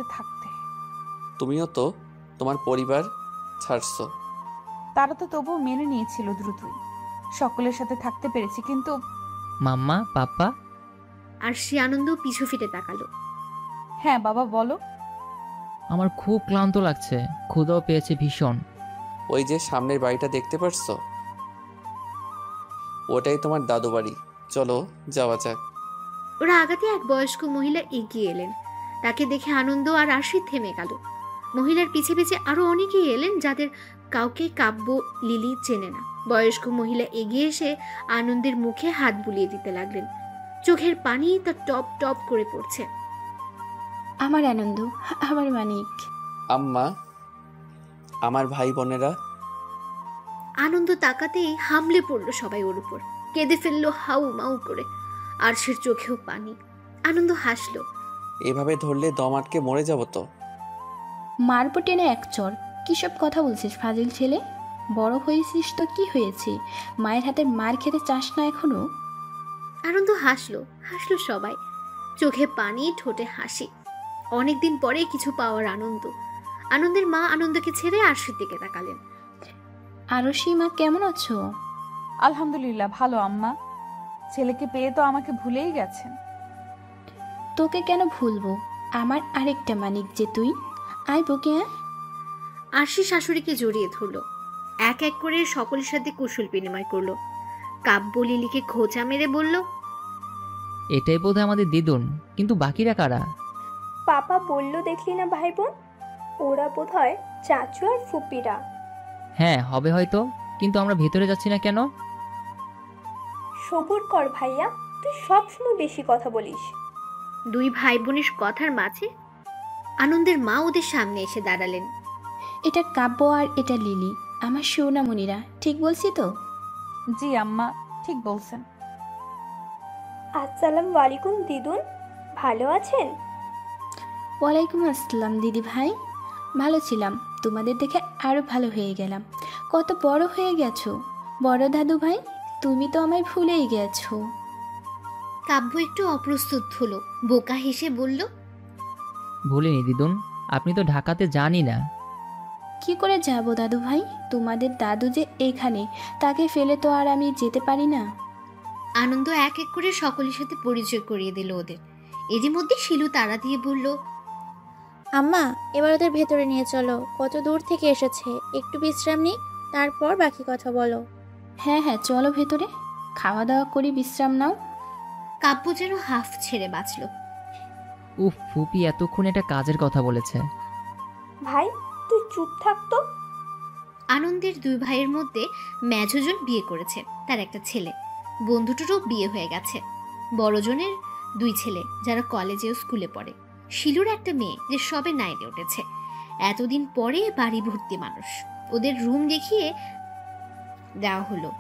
সাথে থাকতে। তুমিও তো তোমার পরিবার ছাড়ছো। তারা তো তবুও মেনে নিয়েছিল দ্রুতই। সকলের সাথে থাকতে পেরেছি, কিন্তু মাম্মা, পাপ্পা। আরশি আনন্দ পিছু ফিরে তাকালো। হ্যাঁ বাবা বলো। আমার খুব ক্লান্ত লাগছে, ক্ষুধাও পেয়েছে ভীষণ। ওই যে সামনের বাড়িটা দেখতে পারছো, ওটাই তোমার দাদু বাড়ি। চলো যাওয়া যাক। ওরা আগাতে এক বয়স্ক মহিলা এগিয়ে এলেন। তাকে দেখে আনন্দ আর আরশি থেমে গেল। মহিলার পিছে পিছে আরো অনেকেই এলেন, যাদের কাউকে কাব্য লিলি চেনে না। বয়স্ক মহিলা এগিয়ে এসে আনন্দের মুখে হাত বুলিয়ে দিতে লাগলেন। চোখের পানি তার টপ টপ করে পড়ছে। আমার আনন্দ, আমার মানিক। আম্মা, আমার ভাই বোনেরা। আনন্দ তাকাতেই হামলে পড়লো সবাই ওর উপর, কেঁদে ফেললো হাউ মাউ করে। আরশির চোখেও পানি। আনন্দ হাসলো। এভাবে ধরলে দম আটকে মরে যাব তো। মারবো টেনে এক চর। কিসব কথা বলছিস ফাজিল ছেলে? বড় হয়েছিস তো কি হয়েছে? মায়ের হাতের মার খেতে চাস না এখনো? আনন্দ হাসলো, হাসলো সবাই। চোখে পানি, ঠোঁটে হাসি। অনেকদিন পরে কিছু পাওয়ার আনন্দ। আনন্দের মা আনন্দকে ছেড়ে আরশির দিকে তাকালেন। আরশি মা, কেমন আছো? আলহামদুলিল্লাহ ভালো আম্মা। ছেলেকে পেয়ে তো আমাকে ভুলেই গেছেন। তোকে কেন ভুলবো? আমার আরেকটা মানিক যে তুই। আয় বকে। আরশি শাশুড়িকে জড়িয়ে ধরলো। এক এক করে সকলের সাথে কুশল বিনিময় করলো। কাব্য লিলিকে খোঁচা মেরে বলল, এটাই বোধহয় আমাদের দিদুন, কিন্তু বাকিরা কারা? পাপা বলল দেখলি না ভাই বোন, ওরা বোধহয় চাচু আর ফুপিরা। হ্যাঁ হবে হয়তো, কিন্তু আমরা ভেতরে যাচ্ছি না কেন? সবুর কর ভাইয়া, তুই সবসময় বেশি কথা বলিস। দুই ভাই বোনের কথার মাঝে আনন্দের মা ওদের সামনে এসে দাঁড়ালেন। এটা কাব্য আর এটা লিলি, আমার সোনামণিরা। ঠিক বলছি তো? জি আম্মা, ঠিক বলছেন। আসসালামু আলাইকুম দিদুন, ভালো আছেন? ওয়ালাইকুম আসসালাম দিদি ভাই। ভালো ছিলাম, তোমাদের দেখে আরও ভালো হয়ে গেলাম। কত বড় হয়ে গেছো বড় দাদু ভাই, তুমি তো আমায় ভুলেই গেছো। কাব্য একটু অপ্রস্তুত হলো, বোকা হেসে বলল, ভুলিনি দিদুন, আপনি তো ঢাকাতে জানি না। কি করে যাব দাদু ভাই? তোমাদের দাদু যে এখানে, তাকে ফেলে তো আর আমি যেতে পারি না। আনন্দ এক এক করে সকলের সাথে পরিচয় করিয়ে দিল ওদের। এরই মধ্যে শিলু তাড়া দিয়ে বলল, আম্মা, এবার ওদের ভেতরে নিয়ে চলো, কত দূর থেকে এসেছে, একটু বিশ্রাম নিই, তারপর বাকি কথা বলো। হ্যাঁ হ্যাঁ, চলো ভেতরে, খাওয়া দাওয়া করি, বিশ্রাম নাও। কাব্য যেন হাফ ছেড়ে বাঁচল। উফ, ফুপি এতক্ষণ একটা কাজের কথা বলেছে। ভাই তুই চুপ থাকতো। আনন্দের দুই ভাইয়ের মধ্যে মেঝোজন বিয়ে করেছে, তার একটা ছেলে। বন্ধুটারও বিয়ে হয়ে গেছে। বড়জনের দুই ছেলে, যারা কলেজে ও স্কুলে পড়ে। শিলুর একটা মেয়ে যে সবে 9-এ উঠেছে। এতদিন পরে বাড়ি ভর্তি মানুষ। ওদের রুম দেখিয়ে দেওয়া হলো।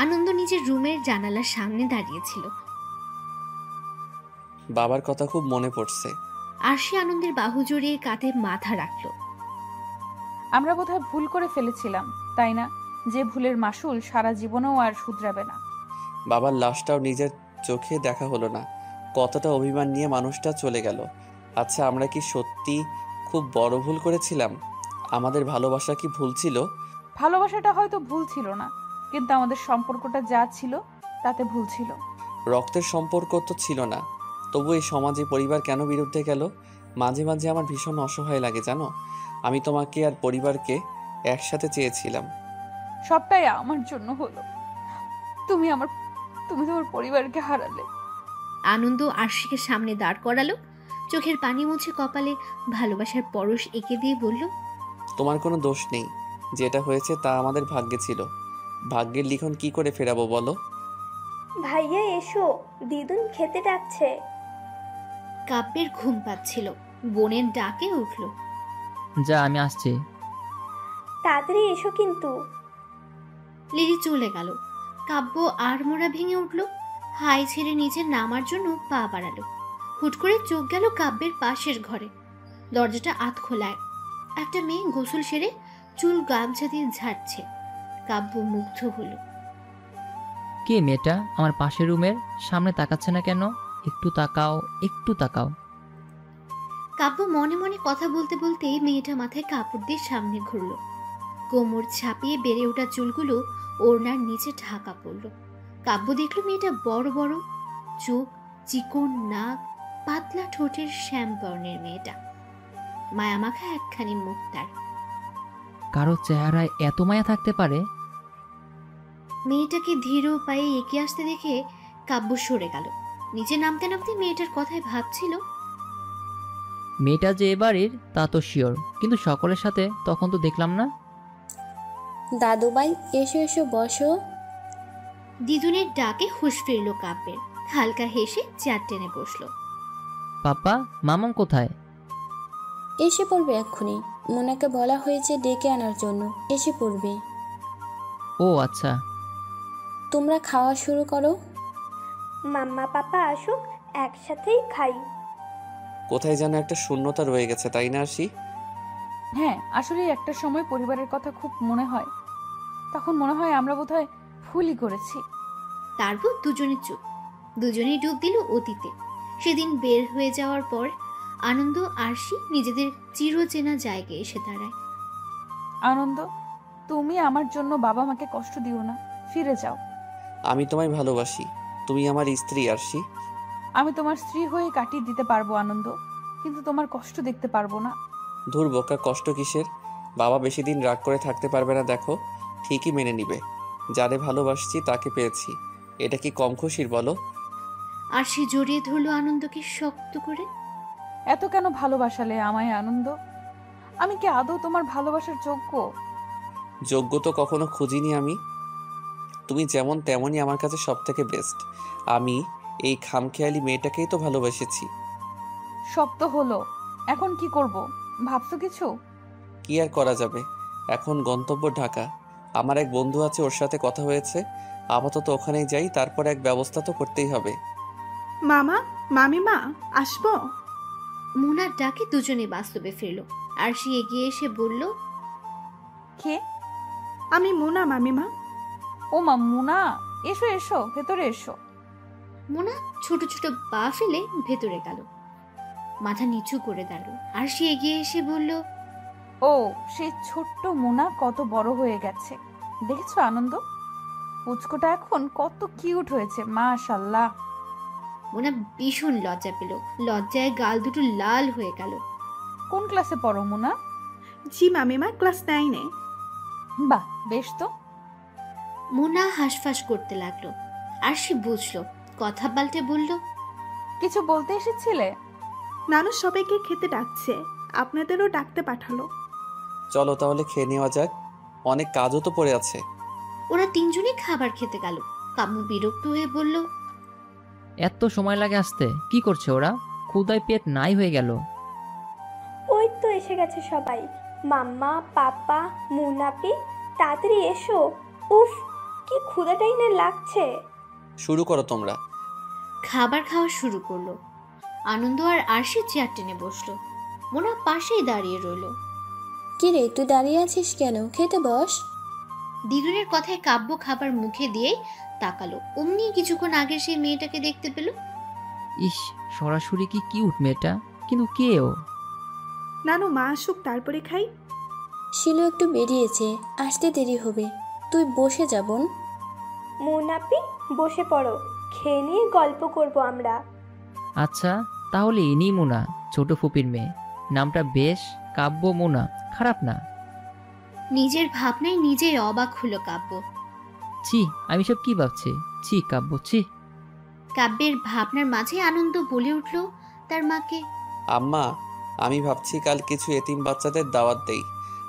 আনন্দ নিজের রুমের জানালার সামনে দাঁড়িয়েছিল। বাবার কথা খুব মনে পড়ছে। আরশি আনন্দের বাহু জড়িয়ে কাঁধে মাথা রাখলো। আমরা বোধহয় ভুল করে ফেলেছিলাম, তাই না? যে ভুলের মাসুল সারা জীবনেও আর শুধরাবে না। বাবার লাশটাও নিজের চোখে দেখা হলো না। কতটা অভিমান নিয়ে মানুষটা চলে গেল। আচ্ছা, আমরা কি সত্যি খুব বড় ভুল করেছিলাম? আমাদের ভালোবাসা কি ভুল ছিল? ভালোবাসাটা হয়তো ভুল ছিল না, কিন্তু আমাদের সম্পর্কটা যা ছিল তাতে ভুল ছিল। রক্তের সম্পর্ক তো ছিল না, তবু এই সমাজে পরিবার কেন বিরুদ্ধে গেল? মাঝে মাঝে আমার ভীষণ অসহায় লাগে জানো। আমি তোমাকে আর পরিবারকে একসাথে চেয়েছিলাম। সবটাই আমার জন্য হলো। তুমি তোমার পরিবারকে হারালে। আনন্দ আরশিকে সামনে দাঁড় করালো, চোখের পানি মুছে কপালে ভালোবাসার পরশ এঁকে দিয়ে বলল, তোমার কোনো দোষ নেই, যেটা হয়েছে তা আমাদের ভাগ্যে ছিল। ভাগ্যের লিখন কি করে ফেরাবো বলো? ভাইয়া এসো, দিদুন খেতে ডাকছে। কাব্যের ঘুম পাচ্ছিল, বোনের ডাকে উঠল। যা, আমি আসছি। তাড়াতাড়ি এসো কিন্তু। লিলি চলে গেল। কাব্য আড়মোড়া ভেঙে উঠল, হাই ছেড়ে নিচে নামার জন্য পা বাড়ালো। হুট করে চোখ গেল কাব্যের পাশের ঘরে। দরজাটা আধ খোলায়। একটা মেয়ে গোসল সেরে চুল গামছা দিয়ে ঝাড়ছে। কাব্য মুগ্ধ হলো। কে মেয়েটা আমার পাশের রুমের সামনে তাকাচ্ছে না কেন? একটু তাকাও, একটু তাকাও। কাব্য মনে মনে কথা বলতে বলতেই মেয়েটা মাথায় কাপড় দিয়ে সামনে ঘুরল। কোমর ছাপিয়ে বেড়ে ওঠা চুলগুলো ওড়নার নিচে ঢাকা পড়ল। কাব্য দেখল মেয়েটা বড় বড় চোখ, চিকন নাক, পাতলা ঠোঁটের শ্যাম বর্ণের মেয়েটা। মায়ামাখা একখানি মুখ তার। কারো চেহারায় এত মায়া থাকতে পারে? মেয়েটাকে ধীর পায়ে এগিয়ে আসতে দেখে কাব্য সরে গেল। নিচে নামতে নামতে মেয়েটার কথায় ভাবছিল, মেয়েটা যে এ বাড়ির তা তো শিওর, কিন্তু সকলের সাথে তখন তো দেখলাম না। দাদুভাই এসো এসো বসো। দিদুনের ডাকে হুঁশ ফিরল কাব্যের। হালকা হেসে চেয়ার টেনে বসল। পাপা, মামাম কোথায়? এসে পড়বে এক্ষুনি, মোনাকে বলা হয়েছে ডেকে আনার জন্য, এসে পড়বে। ও আচ্ছা। তোমরা খাওয়া শুরু করো। মাম্মা পাপা আসুক, একসাথেই খাই। কোথায় যেন একটা শূন্যতা রয়ে গেছে, তাই না আরশি? হ্যাঁ, আসলে একটা সময় পরিবারের কথা খুব মনে হয়। তখন মনে হয় আমরা বোধহয় ভুলই করেছি। তারপর দুজনে চুপ। দুজনেই ডুব দিল অতীতে। সেদিন বের হয়ে যাওয়ার পর আনন্দ আরশি নিজেদের চিরচেনা জায়গায় এসে দাঁড়ায়। আনন্দ, তুমি আমার জন্য বাবা মাকে কষ্ট দিও না, ফিরে যাও। আমি তোমায় ভালোবাসি, তুমি আমার স্ত্রী আরশি। আমি তোমার স্ত্রী হয়ে কাটিয়ে দিতে পারবো আনন্দ, কিন্তু তোমার কষ্ট দেখতে পারবো না। ধুর বোকা, কষ্ট কিসের? বাবা বেশি দিন রাগ করে থাকতে পারবে না, দেখো ঠিকই মেনে নিবে। যারে ভালোবাসছি তাকে পেয়েছি, এটা কি কম খুশির বলো? আরশি জড়িয়ে ধরল আনন্দকে শক্ত করে। এত কেন ভালোবাসালে আমায় আনন্দ? আমি কি আদৌ তোমার ভালোবাসার যোগ্য? যোগ্য তো কখনো খুঁজিনি আমি। তুমি যেমন তেমনই আমার কাছে সব থেকে বেস্ট। আমি এই খামখেয়ালি মেয়েটাকেই তো ভালোবেসেছি। সব তো হলো, এখন কি করব ভাবছো কিছু? কি আর করা যাবে, এখন গন্তব্য ঢাকা। আমার এক বন্ধু আছে, ওর সাথে কথা হয়েছে। আপাতত ওখানেই যাই, তারপর এক ব্যবস্থা তো করতেই হবে। মামা, মামিমা, আসবো? মুনার ডাকে দুজনে বাস্তবে ফিরল। আরশি এগিয়ে এসে বলল, কে? আমি মুনা মামিমা। ও মা, মুনা, এসো এসো, ভেতরে এসো। মুনা ছোট ছোট পা ফেলে ভেতরে গেল। মাথা নিচু করে দাঁড়ালো। আরশি এগিয়ে এসে বলল, ও, সেই ছোট্ট মুনা কত বড় হয়ে গেছে দেখেছো আনন্দ? পুচকোটা এখন কত কিউট হয়েছে, মাশাআল্লাহ। মুনা ভীষণ লজ্জা পেল। লজ্জায় গাল দুটো লাল হয়ে গেল। কোন ক্লাসে পড়ো মুনা? জি মামিমা, ক্লাস 9-এ। বাহ, বেশ তো। মুনা হাঁসফাঁস করতে লাগলো। আরশি বুঝলো, কথা পাল্টে বলল, কিছু বলতে এসেছিলে? নানু সবাইকে খেতে ডাকছে, আপনাদেরও ডাকতে পাঠালো। চলো তাহলে খেয়ে নেওয়া যাক, অনেক কাজও তো পড়ে আছে। ওরা তিনজনই খাবার খেতে গেল। কাম্মু বিরক্ত হয়ে বলল, এত সময় লাগে আসতে? কি করছে ওরা? ক্ষুধায় পেট নাই হয়ে গেল। ওই তো এসে গেছে সবাই, মাম্মা পাপা মুনাপি, তাড়াতাড়ি এসো। উফ, কি ক্ষুধাটাই না লাগছে। শুরু করো তোমরা। খাবার খাওয়া শুরু করলো। আনন্দ আর আরশি চেয়ার টেনে বসলো। মোনা পাশেই দাঁড়িয়ে রইল। কি রে, তুই দাঁড়িয়ে আছিস কেন? খেতে বস। দিদুনের কথায় কাব্য খাবার মুখে দিয়েই তাকালো। অমনি কিছুক্ষণ আগের সেই মেয়েটাকে দেখতে পেল। ইস, সরাসরি কি কিউট মেয়েটা, কিন্তু কে ও? নানু মা আসুক তারপরে খাই। শিলু একটু বেরিয়েছে, আসতে দেরি হবে। তুই বসে যা বোন। মুনাপি, বসে পড়ো, খেয়ে নিয়ে গল্প করব আমরা। আচ্ছা, তাহলে ইনি মোনা, ছোট ফুপির মেয়ে। নামটা বেশ, কাব্য মোনা, খারাপ না। নিজের ভাবনায় নিজেই অবাক হলো কাব্য। ছি, আমি সব কি ভাবছি? ছি কাব্য, ছি। কাব্যের ভাবনার মাঝে আনন্দ বলে উঠল তার মাকে, আম্মা, আমি ভাবছি কাল কিছু এতিম বাচ্চাদের দাওয়াত দেই,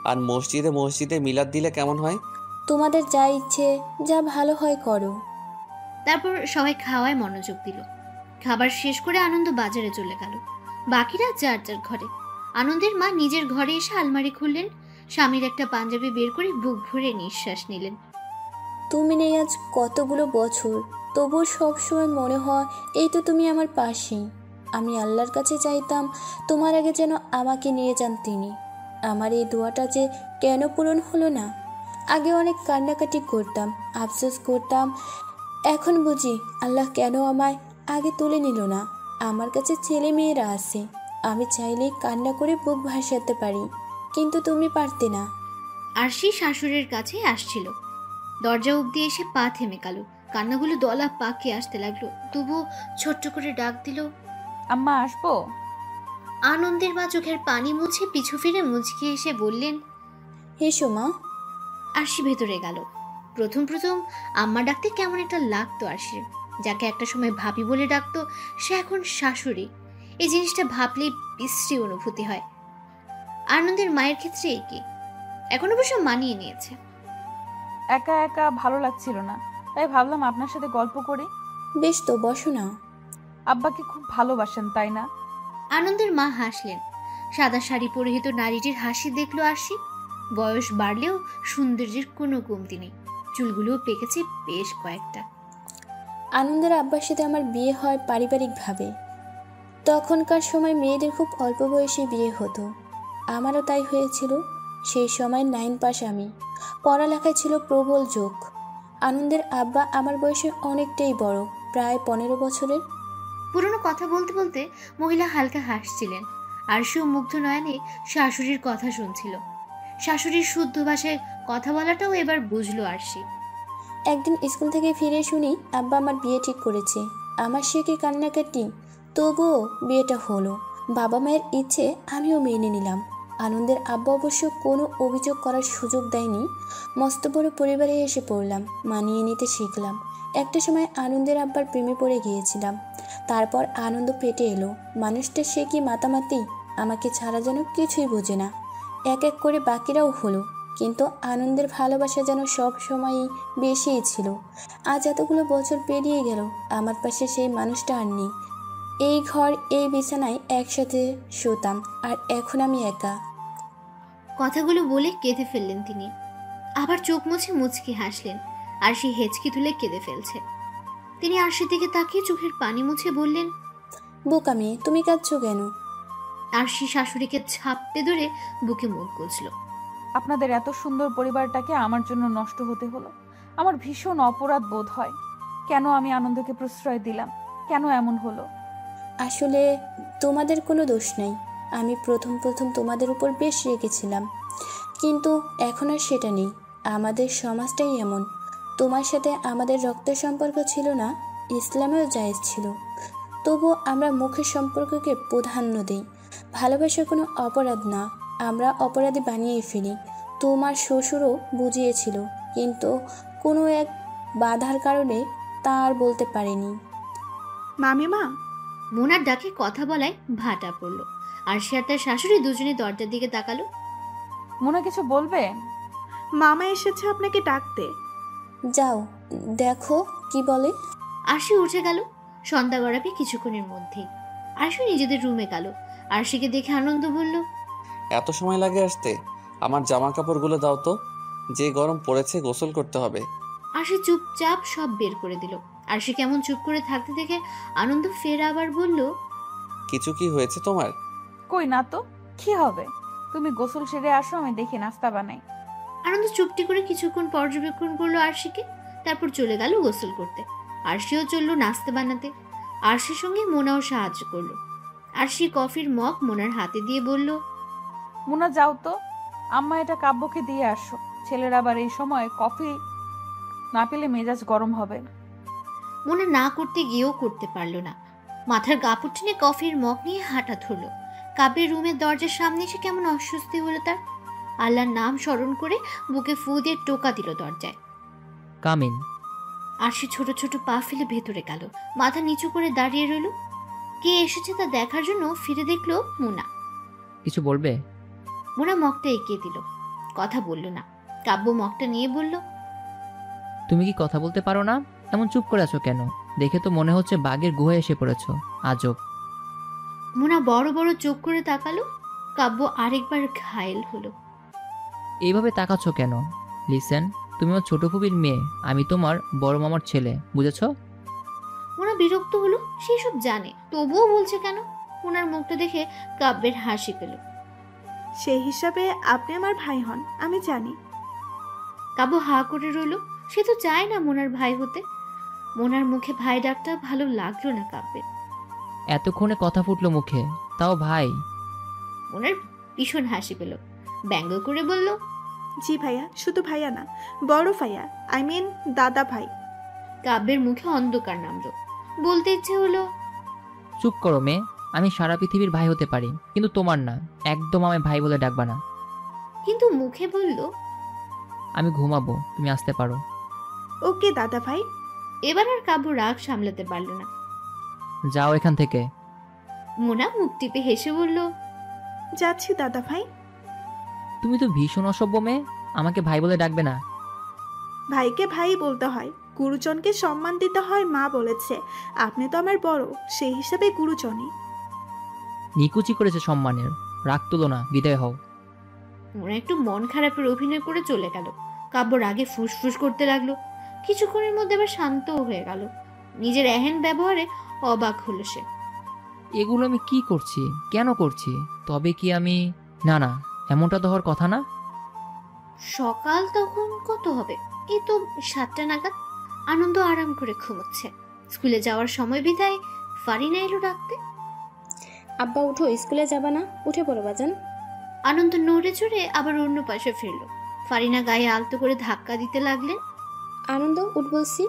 আর মসজিদে মসজিদে মিলাদ দিলে কেমন হয়? তোমাদের যা ইচ্ছে, যা ভালো হয় করো। তারপর সবাই খাওয়ায় মনোযোগ দিল। খাবার শেষ করে আনন্দ বাজারে চলে গেল। বাকিরা যার যার ঘরে। আনন্দের মা নিজের ঘরে এসে আলমারি খুললেন। স্বামীর একটা পাঞ্জাবি বের করে বুক ভরে নিঃশ্বাস নিলেন। তুমি নেই আজ কতগুলো বছর, তবুও সবসময় মনে হয় এই তো তুমি আমার পাশেই। আমি আল্লাহর কাছে চাইতাম তোমার আগে যেন আমাকে নিয়ে যান তিনি। আমার এই দোয়াটা যে কেন পূরণ হলো না। আগে অনেক কান্নাকাটি করতাম, আফসোস করতাম। এখন বুঝি আল্লাহ কেন আমায় আগে তুলে নিল না। আমার কাছে ছেলে মেয়েরা আছে, আমি চাইলেই কান্না করে বুক ভাসাতে পারি, কিন্তু তুমি পারতে না। আরশি শাশুড়ির কাছে আসছিল, দরজা অব্দি এসে পা থেমে গেল। কান্নাগুলো দলা পাকিয়ে আসতে লাগলো, তবুও ছোট্ট করে ডাক দিল, আম্মা আসবো? আনন্দের মা চোখের পানি মুছে পিছু ফিরে মুচকি এসে বললেন, এসো মা। আরশি ভেতরে গেল। প্রথম প্রথম আম্মা ডাকতে কেমন একটা লাগতো আরশির। যাকে একটা সময় ভাবি বলে ডাকতো, সে এখন শাশুড়ি। এই জিনিসটা ভাবলেই বিশ্রী অনুভূতি হয়। আনন্দের মায়ের ক্ষেত্রে কি এখন অবশ্য মানিয়ে নিয়েছে। একা একা ভালো লাগছিল না, তাই ভাবলাম আপনার সাথে গল্প করি। বেশ তো, বসো না। আব্বাকে খুব ভালোবাসেন তাই না? আনন্দের মা হাসলেন। সাদা শাড়ি পরিহিত নারীটির হাসি দেখলো আরশি। বয়স বাড়লেও সৌন্দর্যের কোনো কমতি নেই, চুলগুলোও পেকেছে বেশ কয়েকটা। আনন্দের আব্বার সাথে আমার বিয়ে হয় পারিবারিকভাবে। তখনকার সময় মেয়েদের খুব অল্প বয়সে বিয়ে হতো, আমারও তাই হয়েছিল। সেই সময় 9 পাস আমি, পড়ালেখায় ছিল প্রবল যোগ। আনন্দের আব্বা আমার বয়সে অনেকটাই বড়, প্রায় 15 বছরের। পুরনো কথা বলতে বলতে মহিলা হালকা হাসছিলেন। আরশিও মুগ্ধ নয়নে শাশুড়ির কথা শুনছিল। শাশুড়ির শুদ্ধ ভাষায় কথা বলাটাও এবার বুঝলো আরশি। একদিন স্কুল থেকে ফিরে শুনি আব্বা আমার বিয়ে ঠিক করেছে। আমার সে কি কান্নাকাটি, তবুও বিয়েটা হলো। বাবা মায়ের ইচ্ছে আমিও মেনে নিলাম। আনন্দের আব্বা অবশ্য কোনো অভিযোগ করার সুযোগ দেয়নি। মস্ত বড় পরিবারে এসে পড়লাম, মানিয়ে নিতে শিখলাম। একটা সময় আনন্দের আব্বার প্রেমে পড়ে গিয়েছিলাম। তারপর আনন্দ পেটে এলো। মানুষটা সে কি মাতামাতি, আমাকে ছাড়া যেন কিছুই বোঝে না। এক এক করে বাকিরাও হলো, কিন্তু আনন্দের ভালোবাসা যেন সব সময়ই বেশিই ছিল। আজ এতগুলো বছর পেরিয়ে গেল, আমার পাশে সেই মানুষটা আর নেই। এই ঘর, এই বিছানায় একসাথে শুতাম, আর এখন আমি একা। কথাগুলো বলে কেঁদে ফেললেন তিনি। আবার চোখ মুছে মুচকি হাসলেন। আরশি হেঁচকি তুলে কেঁদে ফেলছে। তিনি আরশির দিকে তাকিয়ে চোখের পানি মুছে বললেন, বোকা মেয়ে, তুমি কাঁদছো কেন? আরশি শাশুড়িকে ঝাপটে ধরে বুকে মুখ গুজল। আপনাদের এত সুন্দর পরিবারটাকে আমার জন্য নষ্ট হতে হলো। আমার ভীষণ অপরাধ বোধ হয়। কেন আমি আনন্দকে প্রশ্রয় দিলাম? কেন এমন হলো? আসলে তোমাদের কোনো দোষ নাই। আমি প্রথম তোমাদের উপর বেশ রেগেছিলাম, কিন্তু এখন আর সেটা নেই। আমাদের সমাজটাই এমন। তোমার সাথে আমাদের রক্তের সম্পর্ক ছিল না, ইসলামেও জায়েজ ছিল, তবু আমরা মুখের সম্পর্ককে প্রাধান্য দিই। ভালোবাসার কোনো অপরাধ না, আমরা অপরাধী বানিয়ে ফেলি। তোমার শ্বশুরও বুঝিয়েছিল, কিন্তু কোনো এক বাধার কারণে তা আর বলতে পারেনি। মামিমা, মোনার ডাকে কথা বলায় ভাটা পড়ল। আরশি আর তার শাশুড়ি দুজনে দরজার দিকে তাকালো। মনে কিছু বলবে? মামা এসেছে আপনাকে ডাকতে। যাও, দেখো কি বলে। আরশি উঠে গেল। সন্ধ্যা গড়াবে কিছুক্ষণের মধ্যেই। আরশি নিজেদের রুমে গেল। আরশিকে দেখে আনন্দ বলল, এত সময় লাগে আসতে? আমার জামা কাপড়গুলো দাও তো, যে গরম পড়েছে, গোসল করতে হবে। আরশি চুপচাপ সব বের করে দিল। আরশি কেমন চুপ করে থাকতে দেখে আনন্দ ফের আবার বলল, কিছু কি হয়েছে তোমার? কই না তো, কি হবে? তুমি গোসল সেরে আসো, আমি দেখি নাস্তা বানাই। আনন্দ চুপটি করে কিছুক্ষণ পর্যবেক্ষণ করলো আরশিকে, তারপর চলে গেল গোসল করতে। আরশিও চলল নাস্তা বানাতে। আরশির সঙ্গে মোনাও সাহায্য করলো। আরশি কফির মগ মোনার হাতে দিয়ে বলল, মুনা যাও তো, আম্মা এটা কাব্যকে দিয়ে আসো। ছেলের আবার এই সময় কফি না পেলে মেজাজ গরম হবে। মোনা না করতে গিয়েও করতে পারলো না। মাথার কাপড় টেনে কফির মগ নিয়ে হাঁটা ধরলো। কাব্যের রুমের দরজার সামনে এসে কেমন অস্বস্তি হলো তার। আল্লাহর নাম স্মরণ করে বুকে ফু দিয়ে টোকা দিল দরজায়। কামিন। আরশি ছোট ছোট পা ফেলে ভেতরে গেল। মাথা নিচু করে দাঁড়িয়ে রইল। কে এসেছে তা দেখার জন্য ফিরে দেখলো মোনা। কিছু বলবে? মোনা মগটা এগিয়ে দিল। কথা বলল না। কাব্য মগটা নিয়ে বলল, তুমি কি কথা বলতে পারো না? এমন চুপ করে আছো কেন? দেখে তো মনে হচ্ছে বাঘের গুহায় এসে পড়েছো। আজব। মোনা বড় বড় চোখ করে তাকালো। কাব্য আরেকবার ঘায়েল হলো। এইভাবে তাকাচ্ছ কেন? লিসেন, তুমি আমার ছোট ফুপির মেয়ে, আমি তোমার বড় মামার ছেলে, বুঝেছো? মোনা বিরক্ত হলো। সে সব জানে, তবুও বলছে কেন? মোনার মুখটা দেখে কাব্যের হাসি পেল। সেই হিসাবে আপনি আমার ভাই হন, আমি জানি। কাব্য হা করে রইল। সে তো চায় না মোনার ভাই হতে। মোনার মুখে ভাই ডাকটা ভালো লাগলো না কাব্যের। এতক্ষণে কথা ফুটলো মুখে, তাও ভাই। ওনার ভীষণ হাসি পেল, ব্যঙ্গ করে বলল, জি ভাইয়া, শুধু ভাইয়া না, বড় ভাইয়া, আই মিন দাদা ভাই। কাব্যের মুখে অন্ধকার নামলো। বলতে ইচ্ছে হলো, চুপ করো মেয়ে, আমি সারা পৃথিবীর ভাই হতে পারি, কিন্তু তোমার না। একদম আমায় ভাই বলে ডাকবা না। কিন্তু মুখে বলল, আমি ঘুমাবো, তুমি আসতে পারো। ওকে দাদা ভাই। এবার আর কাব্য রাগ সামলাতে পারল না। যাও এখান থেকে। মোনা মুখ টিপে হেসে বলল, যাচ্ছি দাদা ভাই। তুমি তো ভীষণ অসভ্য মেয়ে, আমাকে ভাই বলে ডাকবে না। ভাইকে ভাই বলতে হয়, গুরুজনকে সম্মান দিতে হয়, মা বলেছে। আপনি তো আমার বড়, সেই হিসাবে গুরুজনই। নিকুচি করেছে সম্মানের, রাগ তুলো না, বিদায় হও। মোনা একটু মন খারাপের অভিনয় করে চলে গেল। কাব্য রাগে ফুসফুস করতে লাগলো। কিছুক্ষণের মধ্যে আবার শান্তও হয়ে গেল। নিজের এহেন ব্যবহারে অবাক হলো সে। এগুলো আমি কি করছি, কেন করছি? তবে কি আমি, না না, এমনটা তো হওয়ার কথা না। সকাল তখন কত হবে, এই তো 7টা নাগাদ। আনন্দ আরাম করে ঘুমোচ্ছে। স্কুলে যাওয়ার সময় বিদায় ফারিনা এলো ডাকতে। আব্বা উঠো, স্কুলে যাবা না? উঠে পড়ো বাজান। আনন্দ নড়ে চড়ে আবার অন্য পাশে ফিরল। ফারিনা গায়ে আলতো করে ধাক্কা দিতে লাগলেন। আনন্দ উঠ বলছি,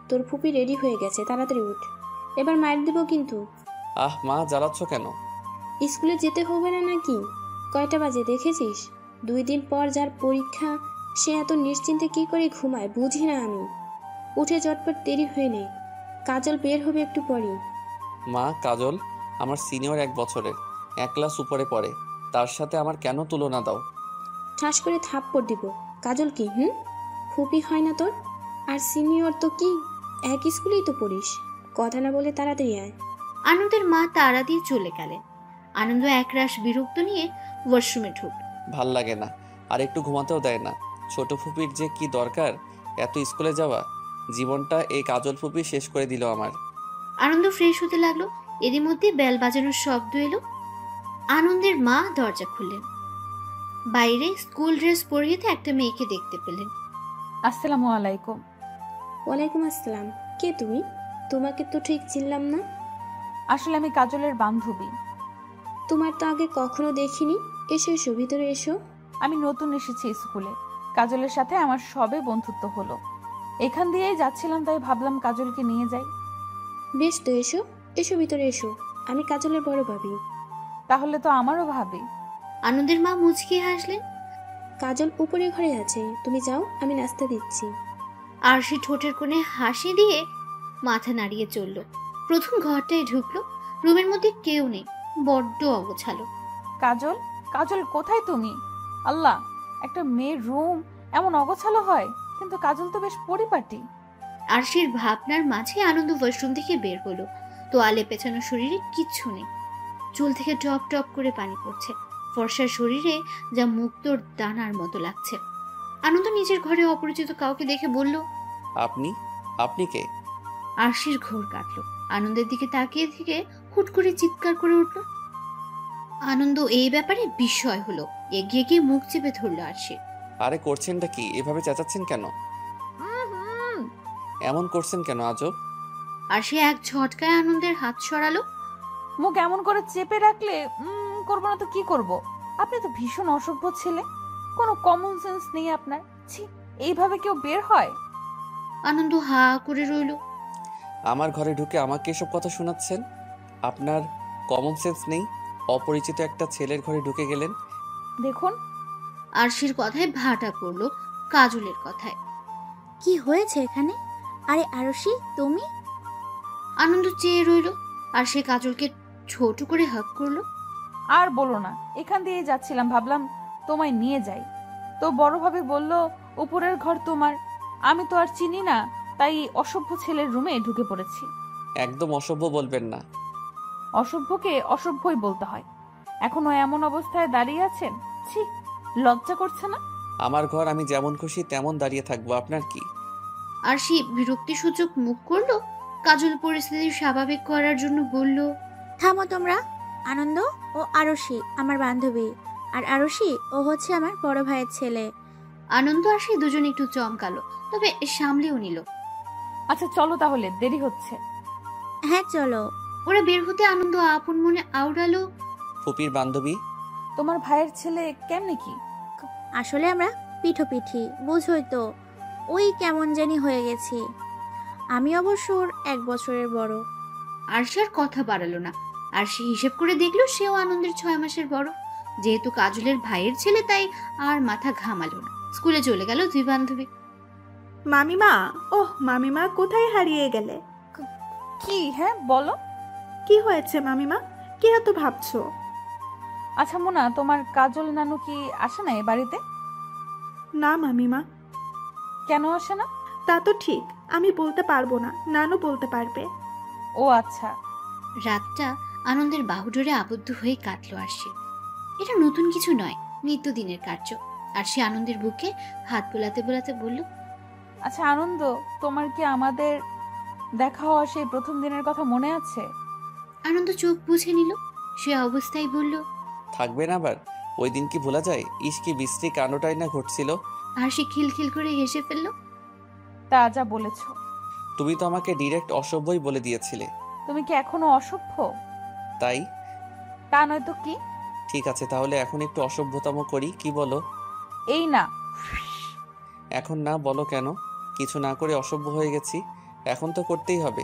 তোর ফুপি রেডি হয়ে গেছে, তাড়াতাড়ি উঠ, এবার মায়ের দেবো কিন্তু। আহ মা, জ্বালাচ্ছ কেন? স্কুলে যেতে হবে না নাকি? কয়টা বাজে দেখেছিস? 2 দিন পর যার পরীক্ষা, সে এত নিশ্চিন্তে কি করে ঘুমায় বুঝি না আমি। উঠে চটপট দেরি হয়ে নে, কাজল বের হবে একটু পরেই। মা, কাজল আমার সিনিয়র 1 বছরের, 1 ক্লাস উপরে পড়ে, তার সাথে আমার কেন তুলনা দাও? ঠাস করে থাপ্পড় দিব। কাজল কি ফুপি হয় না তোর? আর সিনিয়র তো কি, এক স্কুলেই তো পড়িস। কথা না বলে তাড়াতাড়ি আয়। আনন্দের মা তাড়া দিয়ে চলে গেলেন। আনন্দ একরাশ বিরক্ত নিয়ে ওয়াশরুমে ঢুক। ভাল লাগে না, আর একটু ঘুমাতেও দেয় না। ছোট ফুপির যে কি দরকার এত স্কুলে যাওয়া? জীবনটা এই কাজল ফুপি শেষ করে দিল আমার। আনন্দ ফ্রেশ হতে লাগলো। এরই মধ্যে বেল বাজানোর শব্দ এলো। আনন্দের মা দরজা খুললেন। বাইরে স্কুল ড্রেস পরিহিত একটা মেয়েকে দেখতে পেলেন। আসসালামু আলাইকুম। ওয়ালাইকুম আসসালাম। কে তুমি? তোমাকে তো ঠিক চিনলাম না। আসলে আমি কাজলের বান্ধবী। তোমার তো আগে কখনো দেখিনি। এসো এসো, ভিতরে এসো। আমি নতুন এসেছি স্কুলে। কাজলের সাথে আমার সবে বন্ধুত্ব হলো। এখান দিয়েই যাচ্ছিলাম, তাই ভাবলাম কাজলকে নিয়ে যাই। বেশ তো, এসো এসো, ভিতরে এসো। আমি কাজলের বড় ভাবি। তাহলে তো আমারও ভাবি। আনন্দের মা মুচকি হাসলেন। কাজল উপরে ঘরে আছে, তুমি যাও, আমি নাস্তা দিচ্ছি। আর সে ঠোঁটের কোণে হাসি দিয়ে মাথা নাড়িয়ে চলল। প্রথম ঘরটায় ঢুকলো। রুমের মধ্যে কেউ নেই, বড্ড অগোছালো। কাজল, কাজল কোথায় তুমি? আল্লাহ, একটা মেয়ের রুম এমন অগোছালো হয়? কিন্তু কাজল তো বেশ পরিপাটি। আরশির ভাবনার মাঝে আনন্দ ওয়াশরুম থেকে বের হলো। তোয়ালে পেছানো শরীরে কিচ্ছু নেই। চুল থেকে টপ টপ করে পানি পড়ছে। ফর্সার শরীরে যা মুক্তোর দানার মতো লাগছে। আনন্দ নিজের ঘরে অপরিচিত কাউকে দেখে বলল, আপনি আপনি কে? আরশির ঘোর কাটলো। আনন্দের দিকে তাকিয়ে থেকে হুট করে চিৎকার করে উঠল। আনন্দ এই ব্যাপারে বিস্ময় হলো। এগিয়ে গিয়ে মুখ চেপে ধরলো আরশি। আরে করছেনটা কি? এভাবে চেঁচাচ্ছেন কেন? এমন করছেন কেন আজব? আরশি এক ঝটকায় আনন্দের হাত সরালো। মুখ এমন করে চেপে রাখলে করবো না তো কি করব? আপনি তো ভীষণ অসভ্য ছেলে, কোনো কমন সেন্স নেই আপনার। ছি, এইভাবে কেউ বের হয়? আনন্দ হা করে রইল। আমার ঘরে ঢুকে আমাকে এসব কথা শোনাচ্ছেন? আপনার কমন সেন্স নেই? অপরিচিত একটা ছেলের ঘরে ঢুকে গেলেন। দেখুন, আরশির কথায় ভাটা পড়লো কাজলের কথায়। কি হয়েছে এখানে? আরে আরশি, তুমি? আনন্দ চেয়ে রইল। আর সে কাজলকে ছোট করে হাগ করলো। আর বলো না, এখান দিয়ে যাচ্ছিলাম, ভাবলাম তোমায় নিয়ে যাই। তো বড়ভাবে বলল উপরের ঘর তোমার। আমি তো আর চিনি না, তাই অসভ্য ছেলের রুমে ঢুকে পড়েছি। একদম অসভ্য বলবেন না। অসভ্যকে অসভ্যই বলতে হয়। এখনো এমন অবস্থায় দাঁড়িয়ে আছেন? ছি, লজ্জা করছে না? আমার ঘর, আমি যেমন খুশি তেমন দাঁড়িয়ে থাকবো, আপনার কি? আর সে বিরক্তিসূচক মুখ করলো। কাজল পরিস্থিতি স্বাভাবিক করার জন্য বলল, থামো তোমরা। আনন্দ ও আরশি আমার বান্ধবী, আর আরশি ও হচ্ছে আমার বড় ভাইয়ের ছেলে। আনন্দ আর সে দুজন একটু চমকালো, তবে সামলেও নিল। আচ্ছা চলো তাহলে, দেরি হচ্ছে। হ্যাঁ চলো। ওরা বের হতে আনন্দ আপন মনে আওড়ালো, ফুপির বান্ধবী। তোমার ভাইয়ের ছেলে কেমনে কি? আসলে আমরা পিঠোপিঠি, বুঝোই তো। ওই কেমন জানি হয়ে গেছি। আমি অবশ্য ওর 1 বছরের বড়। আরশি আর কথা বাড়ালো না। আরশি হিসেব করে দেখলো সেও আনন্দের 6 মাসের বড়। যেহেতু কাজলের ভাইয়ের ছেলে, তাই আর মাথা ঘামালো না। স্কুলে চলে গেল দুই বান্ধবী। মামিমা, ওহ মামিমা, কোথায় হারিয়ে গেলে? কি? হ্যাঁ বলো। কি হয়েছে মামিমা? কি এত ভাবছো? আচ্ছা মোনা, তোমার কাজল নানু কি আসে না এ বাড়িতে? না মামিমা। কেন আসে না? তা তো ঠিক, আমি বলতে পারবো না, নানু বলতে পারবে। ও আচ্ছা। রাতটা আনন্দের বাহুডোরে আবদ্ধ হয়ে কাটলো আরশি। এটা নতুন কিছু নয়, নিত্যদিনের কার্য। আরশি আনন্দের বুকে হাত বোলাতে বোলাতে বলল, আচ্ছা আনন্দ, তোমার কি আমাদের দেখা হওয়া সেই প্রথম দিনের কথা মনে আছে? আনন্দ চোখ বুঝে নিল। সে অবস্থায় বলল, থাকবে না আবার? ওই দিন কি ভোলা যায়? ইস কি বিশ্রী কাণ্ডটাই না ঘটছিল। আরশি খিলখিল করে হেসে ফেলল। তা যা বলেছ। তুমি তো আমাকে ডিরেক্ট অসভ্যই বলে দিয়েছিলে। তুমি কি এখনো অসভ্য? তাই? তা নয় তো কি? ঠিক আছে, তাহলে এখন একটু অসভ্যতম করি, কি বলো? এই না। এখন না, বলো কেন? কিছু না করে অসভ্য হয়ে গেছি, এখন তো করতেই হবে।